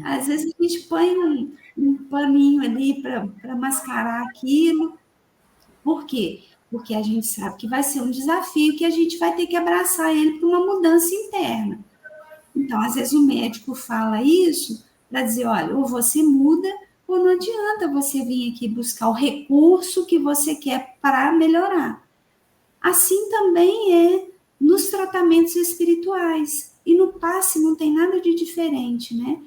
Às vezes a gente põe um paninho ali para mascarar aquilo. Por quê? Porque a gente sabe que vai ser um desafio, que a gente vai ter que abraçar ele para uma mudança interna. Então, às vezes o médico fala isso para dizer, olha, ou você muda, ou não adianta você vir aqui buscar o recurso que você quer para melhorar. Assim também é nos tratamentos espirituais. E no passe não tem nada de diferente, né?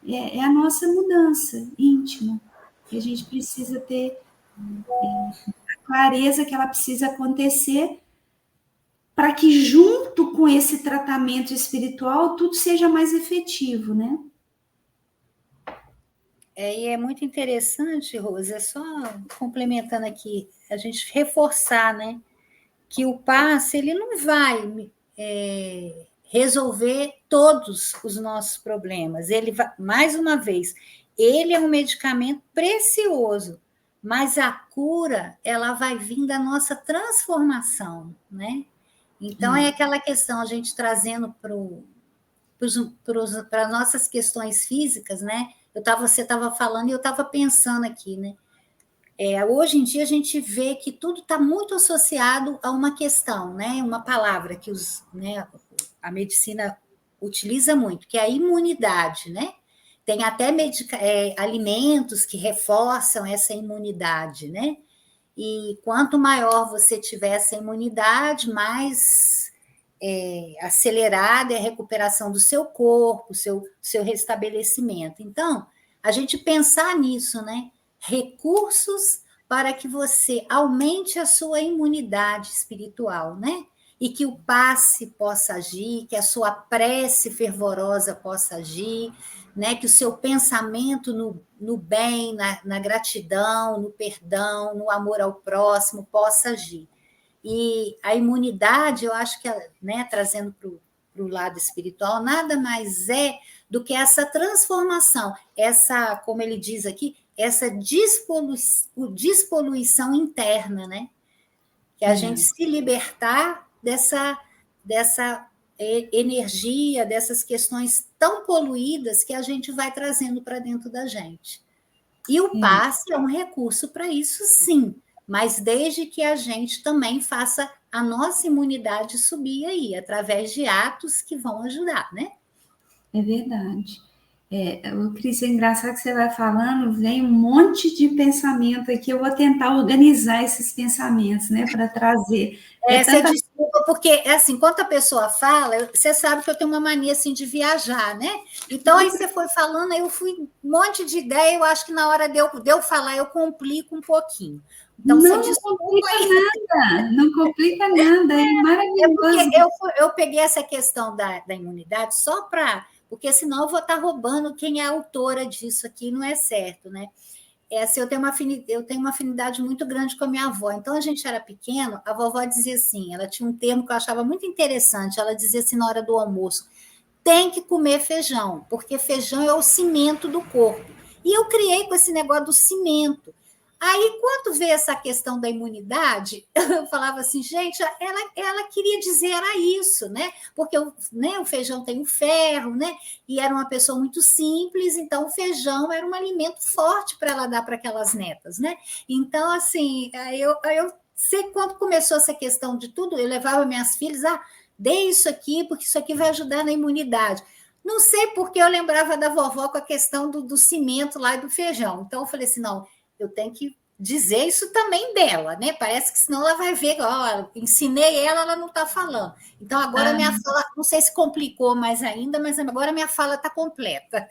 É a nossa mudança íntima, que a gente precisa ter a clareza que ela precisa acontecer para que junto com esse tratamento espiritual tudo seja mais efetivo, né? E é muito interessante, Rose, é só complementando aqui, a gente reforçar, né, que o passe, ele não vai resolver todos os nossos problemas. Ele vai, mais uma vez, ele é um medicamento precioso, mas a cura, ela vai vir da nossa transformação, né? Então, é aquela questão, a gente trazendo para nossas questões físicas, né? Você estava falando e eu estava pensando aqui, né? Hoje em dia a gente vê que tudo está muito associado a uma questão, né? Uma palavra que a medicina utiliza muito, que é a imunidade, né? Tem até alimentos que reforçam essa imunidade, né? E quanto maior você tiver essa imunidade, mais acelerada é a recuperação do seu corpo, seu restabelecimento. Então, a gente pensar nisso, né? Recursos para que você aumente a sua imunidade espiritual, né? E que o passe possa agir, que a sua prece fervorosa possa agir, né? Que o seu pensamento no bem, na gratidão, no perdão, no amor ao próximo possa agir. E a imunidade, eu acho que, né, trazendo para o lado espiritual, nada mais é do que essa transformação, essa, como ele diz aqui, essa despoluição interna, né? Que a gente se libertar dessa energia, dessas questões tão poluídas que a gente vai trazendo para dentro da gente. E o passe é um recurso para isso, sim, mas desde que a gente também faça a nossa imunidade subir aí, através de atos que vão ajudar, né? É verdade. Cris, é engraçado que você vai falando, vem um monte de pensamento aqui, eu vou tentar organizar esses pensamentos, né, para trazer. Você desculpa, porque, assim, enquanto a pessoa fala, você sabe que eu tenho uma mania, assim, de viajar, né? Então, aí você foi falando, aí eu fui um monte de ideia, eu acho que na hora de eu falar, eu complico um pouquinho. Então, não complica nada, não complica nada, é maravilhoso. Porque eu peguei essa questão da imunidade só para... Porque senão eu vou estar roubando quem é a autora disso aqui, não é certo, né? Assim, eu tenho uma afinidade muito grande com a minha avó. Então, a gente era pequeno, a vovó dizia assim, ela tinha um termo que eu achava muito interessante, ela dizia assim na hora do almoço, tem que comer feijão, porque feijão é o cimento do corpo. E eu criei com esse negócio do cimento. Aí, quando veio essa questão da imunidade, eu falava assim, gente, ela queria dizer era isso, né? Porque o feijão tem o ferro, né? E era uma pessoa muito simples, então o feijão era um alimento forte para ela dar para aquelas netas, né? Então, assim, eu sei que quando começou essa questão de tudo, eu levava minhas filhas, dê isso aqui, porque isso aqui vai ajudar na imunidade. Não sei porque eu lembrava da vovó com a questão do cimento lá e do feijão. Então, eu falei assim, não, eu tenho que dizer isso também dela, né? Parece que senão ela vai ver, ensinei ela não está falando. Então, agora minha fala, não sei se complicou mais ainda, mas agora minha fala está completa.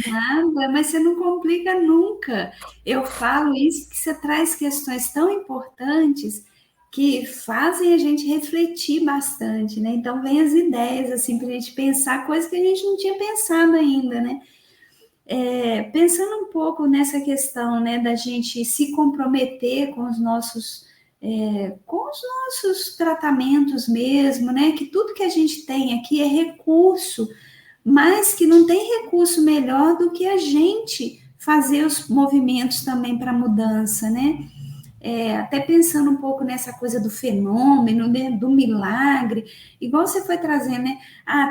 Nada, mas você não complica nunca. Eu falo isso que você traz questões tão importantes que fazem a gente refletir bastante, né? Então, vem as ideias, assim, para a gente pensar coisas que a gente não tinha pensado ainda, né? Pensando um pouco nessa questão, né, da gente se comprometer com os nossos tratamentos mesmo, né, que tudo que a gente tem aqui é recurso, mas que não tem recurso melhor do que a gente fazer os movimentos também para mudança, né? Até pensando um pouco nessa coisa do fenômeno, né, do milagre, igual você foi trazendo, né?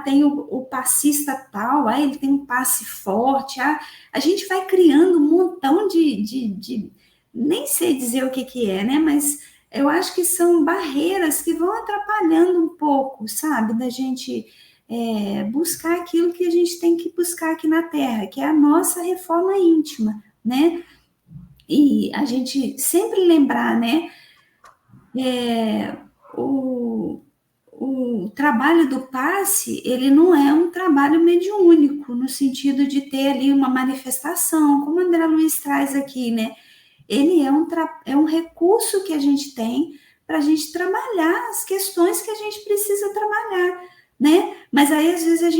Tem o passista tal, ele tem um passe forte, a gente vai criando um montão de nem sei dizer o que é, né? Mas eu acho que são barreiras que vão atrapalhando um pouco, sabe? Da gente buscar aquilo que a gente tem que buscar aqui na Terra, que é a nossa reforma íntima, né? E a gente sempre lembrar, né? O trabalho do passe, ele não é um trabalho mediúnico, no sentido de ter ali uma manifestação, como o André Luiz traz aqui, né? Ele é um recurso que a gente tem para a gente trabalhar as questões que a gente precisa trabalhar, né? Mas aí, às vezes, a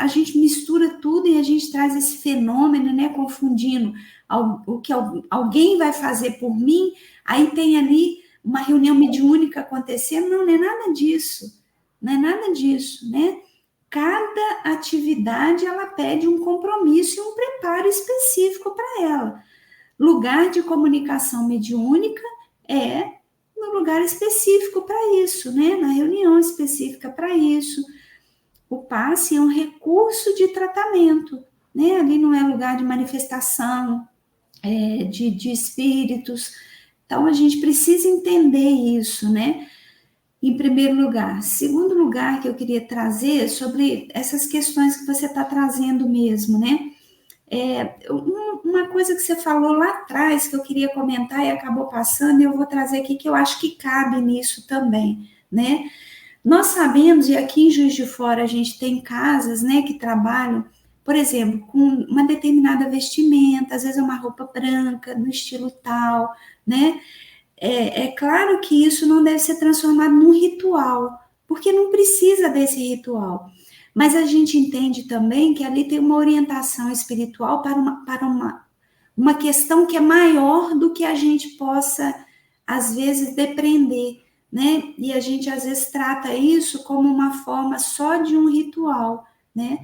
gente mistura tudo e a gente traz esse fenômeno, né? Confundindo o que alguém vai fazer por mim, aí tem ali uma reunião mediúnica acontecendo, não é nada disso, não é nada disso, né? Cada atividade, ela pede um compromisso e um preparo específico para ela. Lugar de comunicação mediúnica é no lugar específico para isso, né? Na reunião específica para isso. O passe é um recurso de tratamento, né? Ali não é lugar de manifestação de espíritos. Então, a gente precisa entender isso, né? Em primeiro lugar. Segundo lugar que eu queria trazer sobre essas questões que você está trazendo mesmo, né? Uma coisa que você falou lá atrás, que eu queria comentar e acabou passando, e eu vou trazer aqui, que eu acho que cabe nisso também, né? Nós sabemos, e aqui em Juiz de Fora a gente tem casas, né, que trabalham, por exemplo, com uma determinada vestimenta, às vezes é uma roupa branca, no estilo tal, né? É claro que isso não deve ser transformado num ritual, porque não precisa desse ritual. Mas a gente entende também que ali tem uma orientação espiritual para uma questão que é maior do que a gente possa, às vezes, depreender, né? E a gente, às vezes, trata isso como uma forma só de um ritual, né?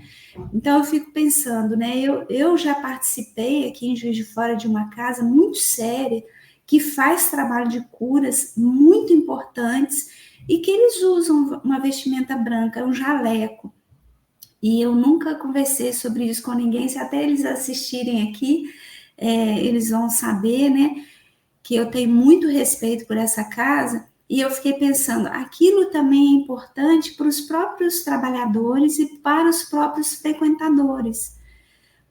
Então, eu fico pensando, né? Eu já participei aqui em Juiz de Fora de uma casa muito séria, que faz trabalho de curas muito importantes, e que eles usam uma vestimenta branca, um jaleco. E eu nunca conversei sobre isso com ninguém, se até eles assistirem aqui, eles vão saber, né, que eu tenho muito respeito por essa casa, e eu fiquei pensando, aquilo também é importante para os próprios trabalhadores e para os próprios frequentadores.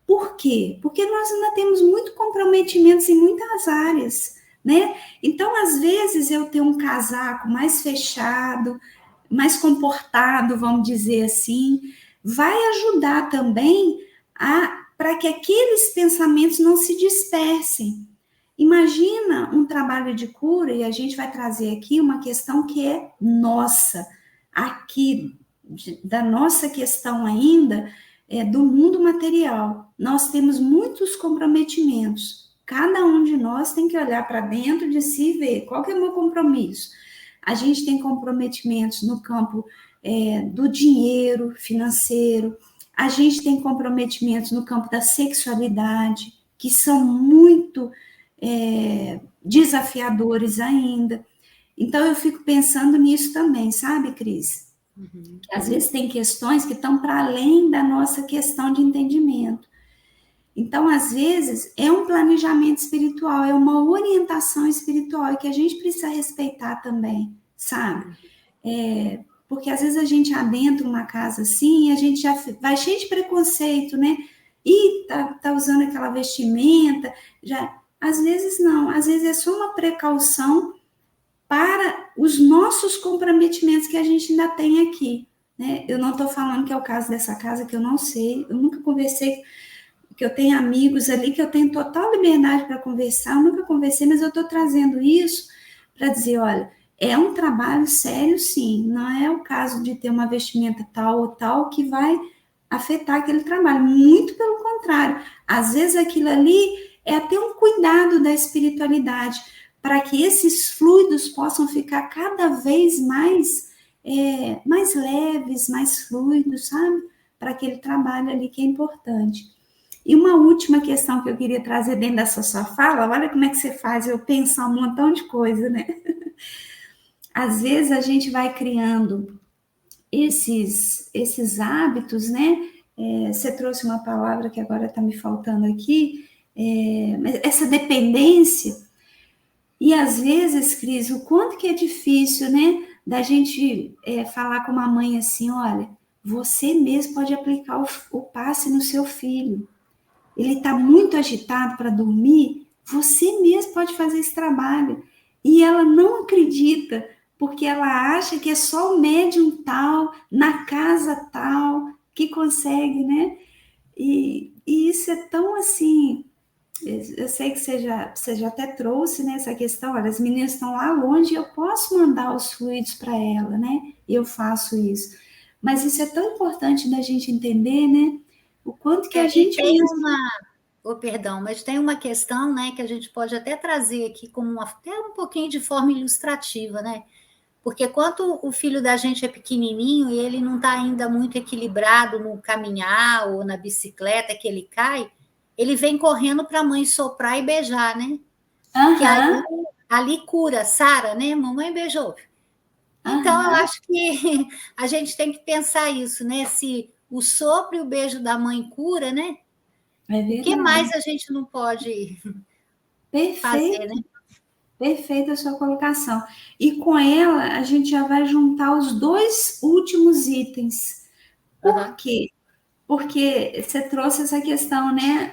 Por quê? Porque nós ainda temos muito comprometimentos em muitas áreas, né? Então, às vezes, eu tenho um casaco mais fechado, mais comportado, vamos dizer assim, vai ajudar também para que aqueles pensamentos não se dispersem. Imagina um trabalho de cura, e a gente vai trazer aqui uma questão que é nossa, aqui, da nossa questão ainda, do mundo material. Nós temos muitos comprometimentos. Cada um de nós tem que olhar para dentro de si e ver qual que é o meu compromisso. A gente tem comprometimentos no campo do dinheiro financeiro, a gente tem comprometimentos no campo da sexualidade, que são muito desafiadores ainda. Então, eu fico pensando nisso também, sabe, Cris? Uhum. Às vezes tem questões que estão para além da nossa questão de entendimento. Então, às vezes, é um planejamento espiritual, é uma orientação espiritual que a gente precisa respeitar também, sabe? Porque às vezes a gente adentra uma casa assim e a gente já vai cheio de preconceito, né? E tá usando aquela vestimenta, já. Às vezes não, às vezes é só uma precaução para os nossos comprometimentos que a gente ainda tem aqui, né? Eu não estou falando que é o caso dessa casa, que eu não sei, eu nunca conversei, que eu tenho amigos ali que eu tenho total liberdade para conversar, eu nunca conversei, mas eu estou trazendo isso para dizer, olha, é um trabalho sério, sim, não é o caso de ter uma vestimenta tal ou tal que vai afetar aquele trabalho, muito pelo contrário, às vezes aquilo ali é até um cuidado da espiritualidade, para que esses fluidos possam ficar cada vez mais leves, mais fluidos, sabe? Para aquele trabalho ali que é importante. E uma última questão que eu queria trazer dentro dessa sua fala, olha como é que você faz eu pensar um montão de coisa, né? Às vezes a gente vai criando esses hábitos, né? Você trouxe uma palavra que agora está me faltando aqui, essa dependência. E às vezes, Cris, o quanto que é difícil, né? Da gente falar com uma mãe assim, olha, você mesmo pode aplicar o passe no seu filho. Ele está muito agitado para dormir, você mesmo pode fazer esse trabalho. E ela não acredita, porque ela acha que é só o médium tal, na casa tal, que consegue, né? E isso é tão assim. Eu sei que você já até trouxe, né, essa questão, olha, as meninas estão lá longe, eu posso mandar os fluidos para ela, né? Eu faço isso. Mas isso é tão importante da gente entender, né? O quanto que a gente tem mesmo... perdão, mas tem uma questão, né, que a gente pode até trazer aqui como até um pouquinho de forma ilustrativa, né? Porque quando o filho da gente é pequenininho e ele não está ainda muito equilibrado no caminhar ou na bicicleta que ele cai, ele vem correndo para a mãe soprar e beijar, né? Que ali cura, Sara, né? Mamãe beijou. Então, eu acho que a gente tem que pensar isso, né? Se o sopro e o beijo da mãe cura, né? O que mais a gente não pode fazer, né? Perfeita a sua colocação. E com ela, a gente já vai juntar os dois últimos itens. Por quê? Porque você trouxe essa questão, né?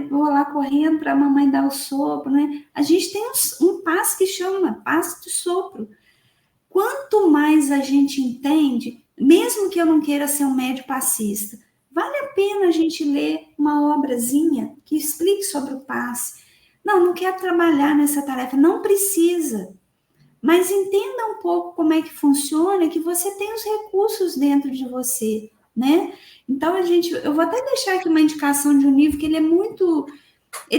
Vou lá correndo para a mamãe dar o sopro, né? A gente tem um passo que chama passo de sopro. Quanto mais a gente entende, mesmo que eu não queira ser um médio passista, vale a pena a gente ler uma obrazinha que explique sobre o passe. Não quero trabalhar nessa tarefa, não precisa. Mas entenda um pouco como é que funciona, que você tem os recursos dentro de você, né? Então, eu vou até deixar aqui uma indicação de um livro que ele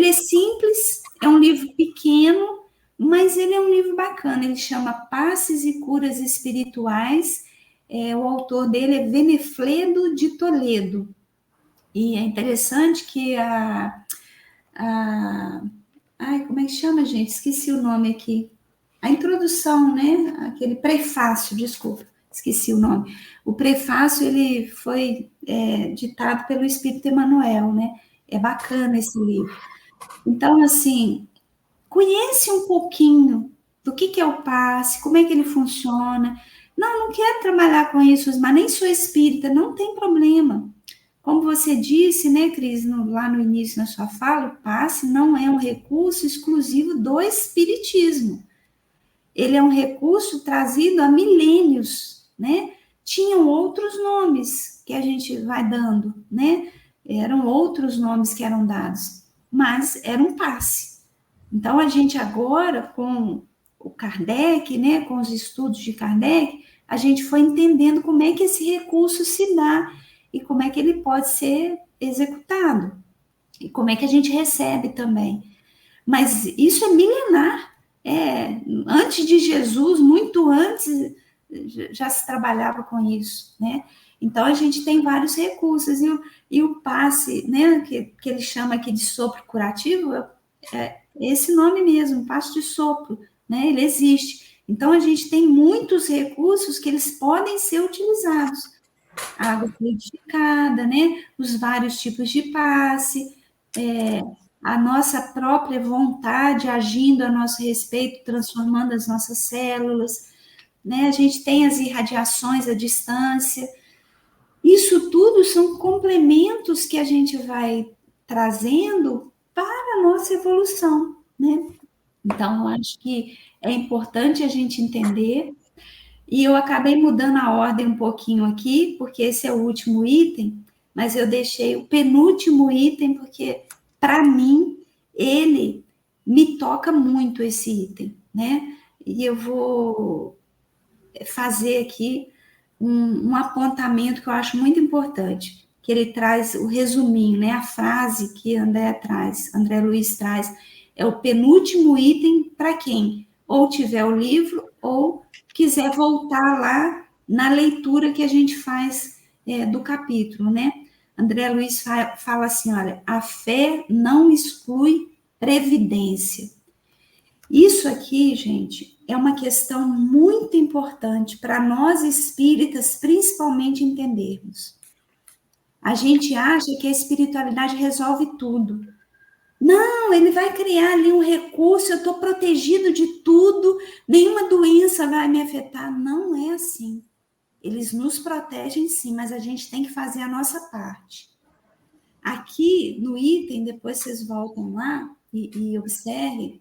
é simples, é um livro pequeno, mas ele é um livro bacana, ele chama Passes e Curas Espirituais, o autor dele é Venefledo de Toledo, e é interessante que como é que chama, gente? Esqueci o nome aqui. a introdução, né? Aquele prefácio, desculpa, esqueci o nome. O prefácio, ele foi ditado pelo Espírito Emmanuel, né? É bacana esse livro. Então, assim, conhece um pouquinho do que é o passe, como é que ele funciona. Não quero trabalhar com isso, mas nem sou espírita, não tem problema. Como você disse, né, Cris, lá no início da sua fala, o passe não é um recurso exclusivo do espiritismo. Ele é um recurso trazido há milênios, né? Tinham outros nomes que a gente vai dando, né? Eram outros nomes que eram dados, mas era um passe. Então, a gente agora, com o Kardec, né, com os estudos de Kardec, a gente foi entendendo como é que esse recurso se dá e como é que ele pode ser executado e como é que a gente recebe também. Mas isso é milenar. Antes de Jesus, muito antes, já se trabalhava com isso, né? Então, a gente tem vários recursos, e o passe, né, que ele chama aqui de sopro curativo, é esse nome mesmo, passe de sopro, né? Ele existe. Então, a gente tem muitos recursos que eles podem ser utilizados. A água fluidificada, né? Os vários tipos de passe, a nossa própria vontade agindo a nosso respeito, transformando as nossas células, né? A gente tem as irradiações à distância. Isso tudo são complementos que a gente vai trazendo para a nossa evolução, né? Então, eu acho que é importante a gente entender, e eu acabei mudando a ordem um pouquinho aqui, porque esse é o último item, mas eu deixei o penúltimo item, porque, para mim, ele me toca muito esse item, né? E eu vou fazer aqui um apontamento que eu acho muito importante, que ele traz o resuminho, né? A frase que André Luiz traz, é o penúltimo item para quem ou tiver o livro ou quiser voltar lá na leitura que a gente faz do capítulo, né? André Luiz fala assim, olha, a fé não exclui previdência. Isso aqui, gente, é uma questão muito importante para nós espíritas, principalmente, entendermos. A gente acha que a espiritualidade resolve tudo. Não, ele vai criar ali um recurso, eu estou protegido de tudo, nenhuma doença vai me afetar. Não é assim. Eles nos protegem sim, mas a gente tem que fazer a nossa parte. Aqui no item, depois vocês voltam lá e observem,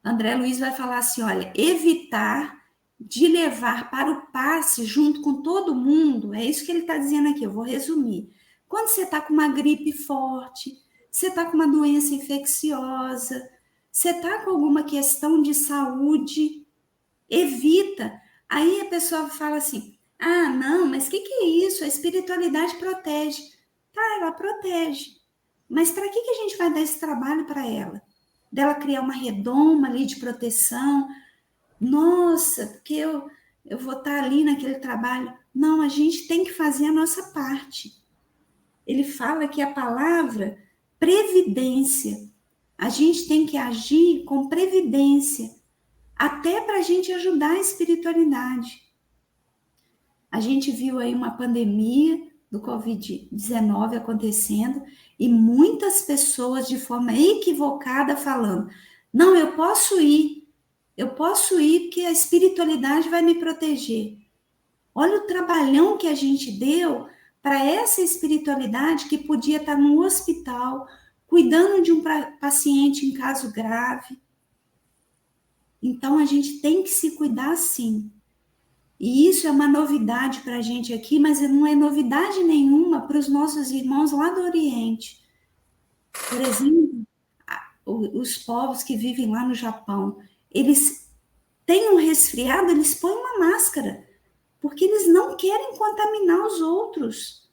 André Luiz vai falar assim, olha, evitar de levar para o passe junto com todo mundo, é isso que ele está dizendo aqui, eu vou resumir. Quando você está com uma gripe forte, você está com uma doença infecciosa, você está com alguma questão de saúde, evita. Aí a pessoa fala assim, ah, não, mas o que é isso? A espiritualidade protege. Tá, ela protege. Mas para que a gente vai dar esse trabalho para ela? Dela criar uma redoma ali de proteção. Nossa, porque eu vou estar ali naquele trabalho. Não, a gente tem que fazer a nossa parte. Ele fala que a palavra previdência, a gente tem que agir com previdência, até para a gente ajudar a espiritualidade. A gente viu aí uma pandemia do Covid-19 acontecendo e muitas pessoas de forma equivocada falando, não, eu posso ir porque a espiritualidade vai me proteger. Olha o trabalhão que a gente deu para essa espiritualidade que podia estar no hospital, cuidando de um paciente em caso grave. Então, a gente tem que se cuidar sim. E isso é uma novidade para a gente aqui, mas não é novidade nenhuma para os nossos irmãos lá do Oriente. Por exemplo, os povos que vivem lá no Japão, eles têm um resfriado, eles põem uma máscara, porque eles não querem contaminar os outros.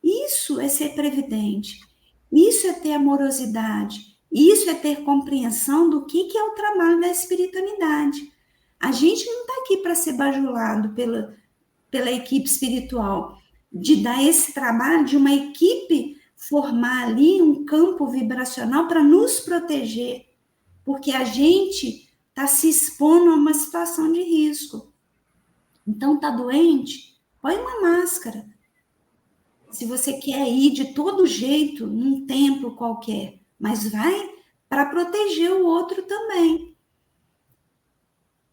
Isso é ser previdente, isso é ter amorosidade, isso é ter compreensão do que é o trabalho da espiritualidade. A gente não está aqui para ser bajulado pela equipe espiritual, de dar esse trabalho, de uma equipe formar ali um campo vibracional para nos proteger, porque a gente está se expondo a uma situação de risco. Então, está doente? Põe uma máscara. Se você quer ir de todo jeito num templo qualquer, mas vai para proteger o outro também.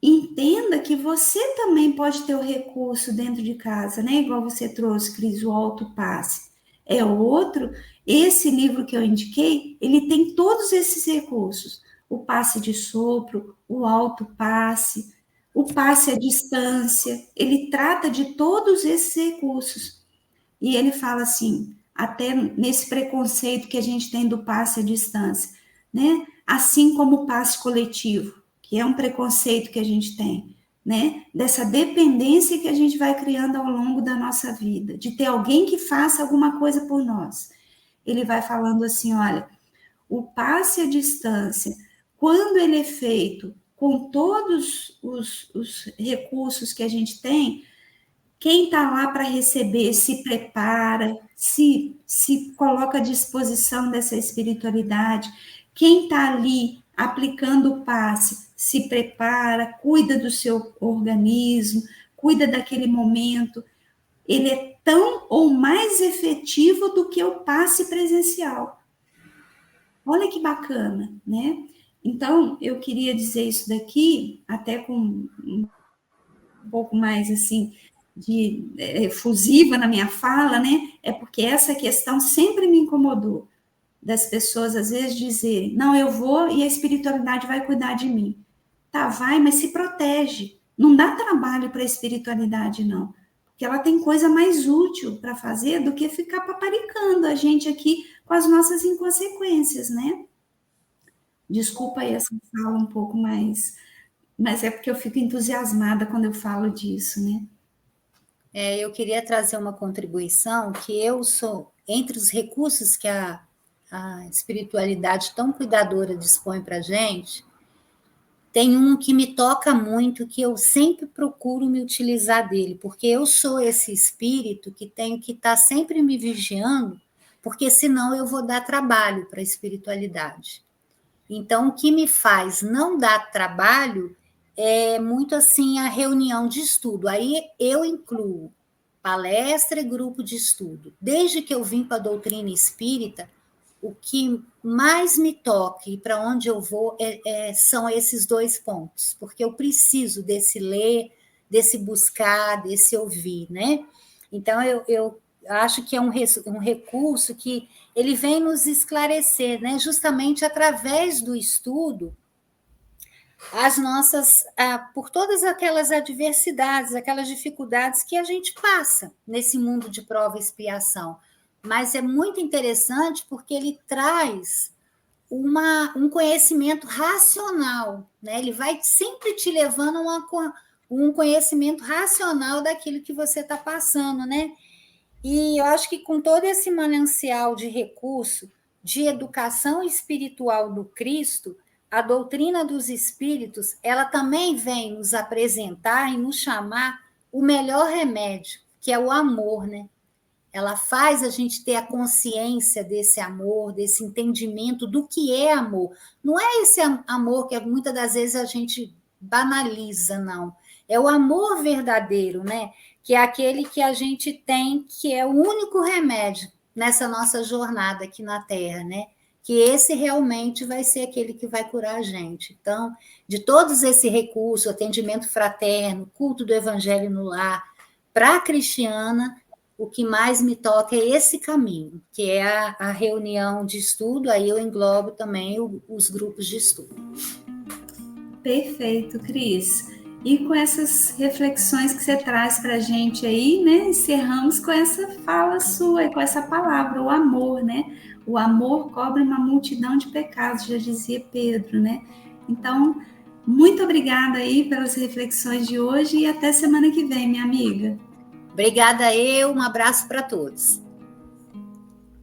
Entenda que você também pode ter o recurso dentro de casa, né? Igual você trouxe, Cris, o autopasse. É outro, esse livro que eu indiquei, ele tem todos esses recursos. O passe de sopro, o autopasse, o passe à distância, ele trata de todos esses recursos. E ele fala assim, até nesse preconceito que a gente tem do passe à distância, né? Assim como o passe coletivo, que é um preconceito que a gente tem, né? Dessa dependência que a gente vai criando ao longo da nossa vida, de ter alguém que faça alguma coisa por nós. Ele vai falando assim, olha, o passe à distância, quando ele é feito com todos os recursos que a gente tem, quem está lá para receber se prepara, se coloca à disposição dessa espiritualidade. Quem está ali aplicando o passe se prepara, cuida do seu organismo, cuida daquele momento. Ele é tão ou mais efetivo do que o passe presencial. Olha que bacana, né? Então, eu queria dizer isso daqui, até com um pouco mais assim, efusiva na minha fala, né? É porque essa questão sempre me incomodou, das pessoas às vezes dizerem, não, eu vou e a espiritualidade vai cuidar de mim. Tá, vai, mas se protege. Não dá trabalho para a espiritualidade, não. Porque ela tem coisa mais útil para fazer do que ficar paparicando a gente aqui com as nossas inconsequências, né? Desculpa aí essa fala um pouco mais, mas é porque eu fico entusiasmada quando eu falo disso, né? Eu queria trazer uma contribuição que eu sou, entre os recursos que a espiritualidade tão cuidadora dispõe para a gente, tem um que me toca muito, que eu sempre procuro me utilizar dele, porque eu sou esse espírito que tenho que estar sempre me vigiando, porque senão eu vou dar trabalho para a espiritualidade. Então, o que me faz não dar trabalho é muito assim a reunião de estudo. Aí eu incluo palestra e grupo de estudo. Desde que eu vim para a doutrina espírita, o que mais me toca e para onde eu vou são esses dois pontos, porque eu preciso desse ler, desse buscar, desse ouvir, né? Então, eu acho que é um recurso que ele vem nos esclarecer, né? Justamente através do estudo, as nossas, por todas aquelas adversidades, aquelas dificuldades que a gente passa nesse mundo de prova e expiação. Mas é muito interessante porque ele traz um conhecimento racional, né? Ele vai sempre te levando a um conhecimento racional daquilo que você está passando, né? E eu acho que com todo esse manancial de recurso de educação espiritual do Cristo, a doutrina dos espíritos, ela também vem nos apresentar e nos chamar o melhor remédio, que é o amor, né? Ela faz a gente ter a consciência desse amor, desse entendimento do que é amor. Não é esse amor que muitas das vezes a gente banaliza, não. É o amor verdadeiro, né? Que é aquele que a gente tem, que é o único remédio nessa nossa jornada aqui na Terra, né? Que esse realmente vai ser aquele que vai curar a gente. Então, de todos esses recursos, atendimento fraterno, culto do evangelho no lar, para a cristiana, o que mais me toca é esse caminho, que é a reunião de estudo, aí eu englobo também os grupos de estudo. Perfeito, Cris. E com essas reflexões que você traz para a gente aí, né, encerramos com essa fala sua e com essa palavra, o amor, né? O amor cobre uma multidão de pecados, já dizia Pedro, né? Então, muito obrigada aí pelas reflexões de hoje e até semana que vem, minha amiga. Obrigada um abraço para todos.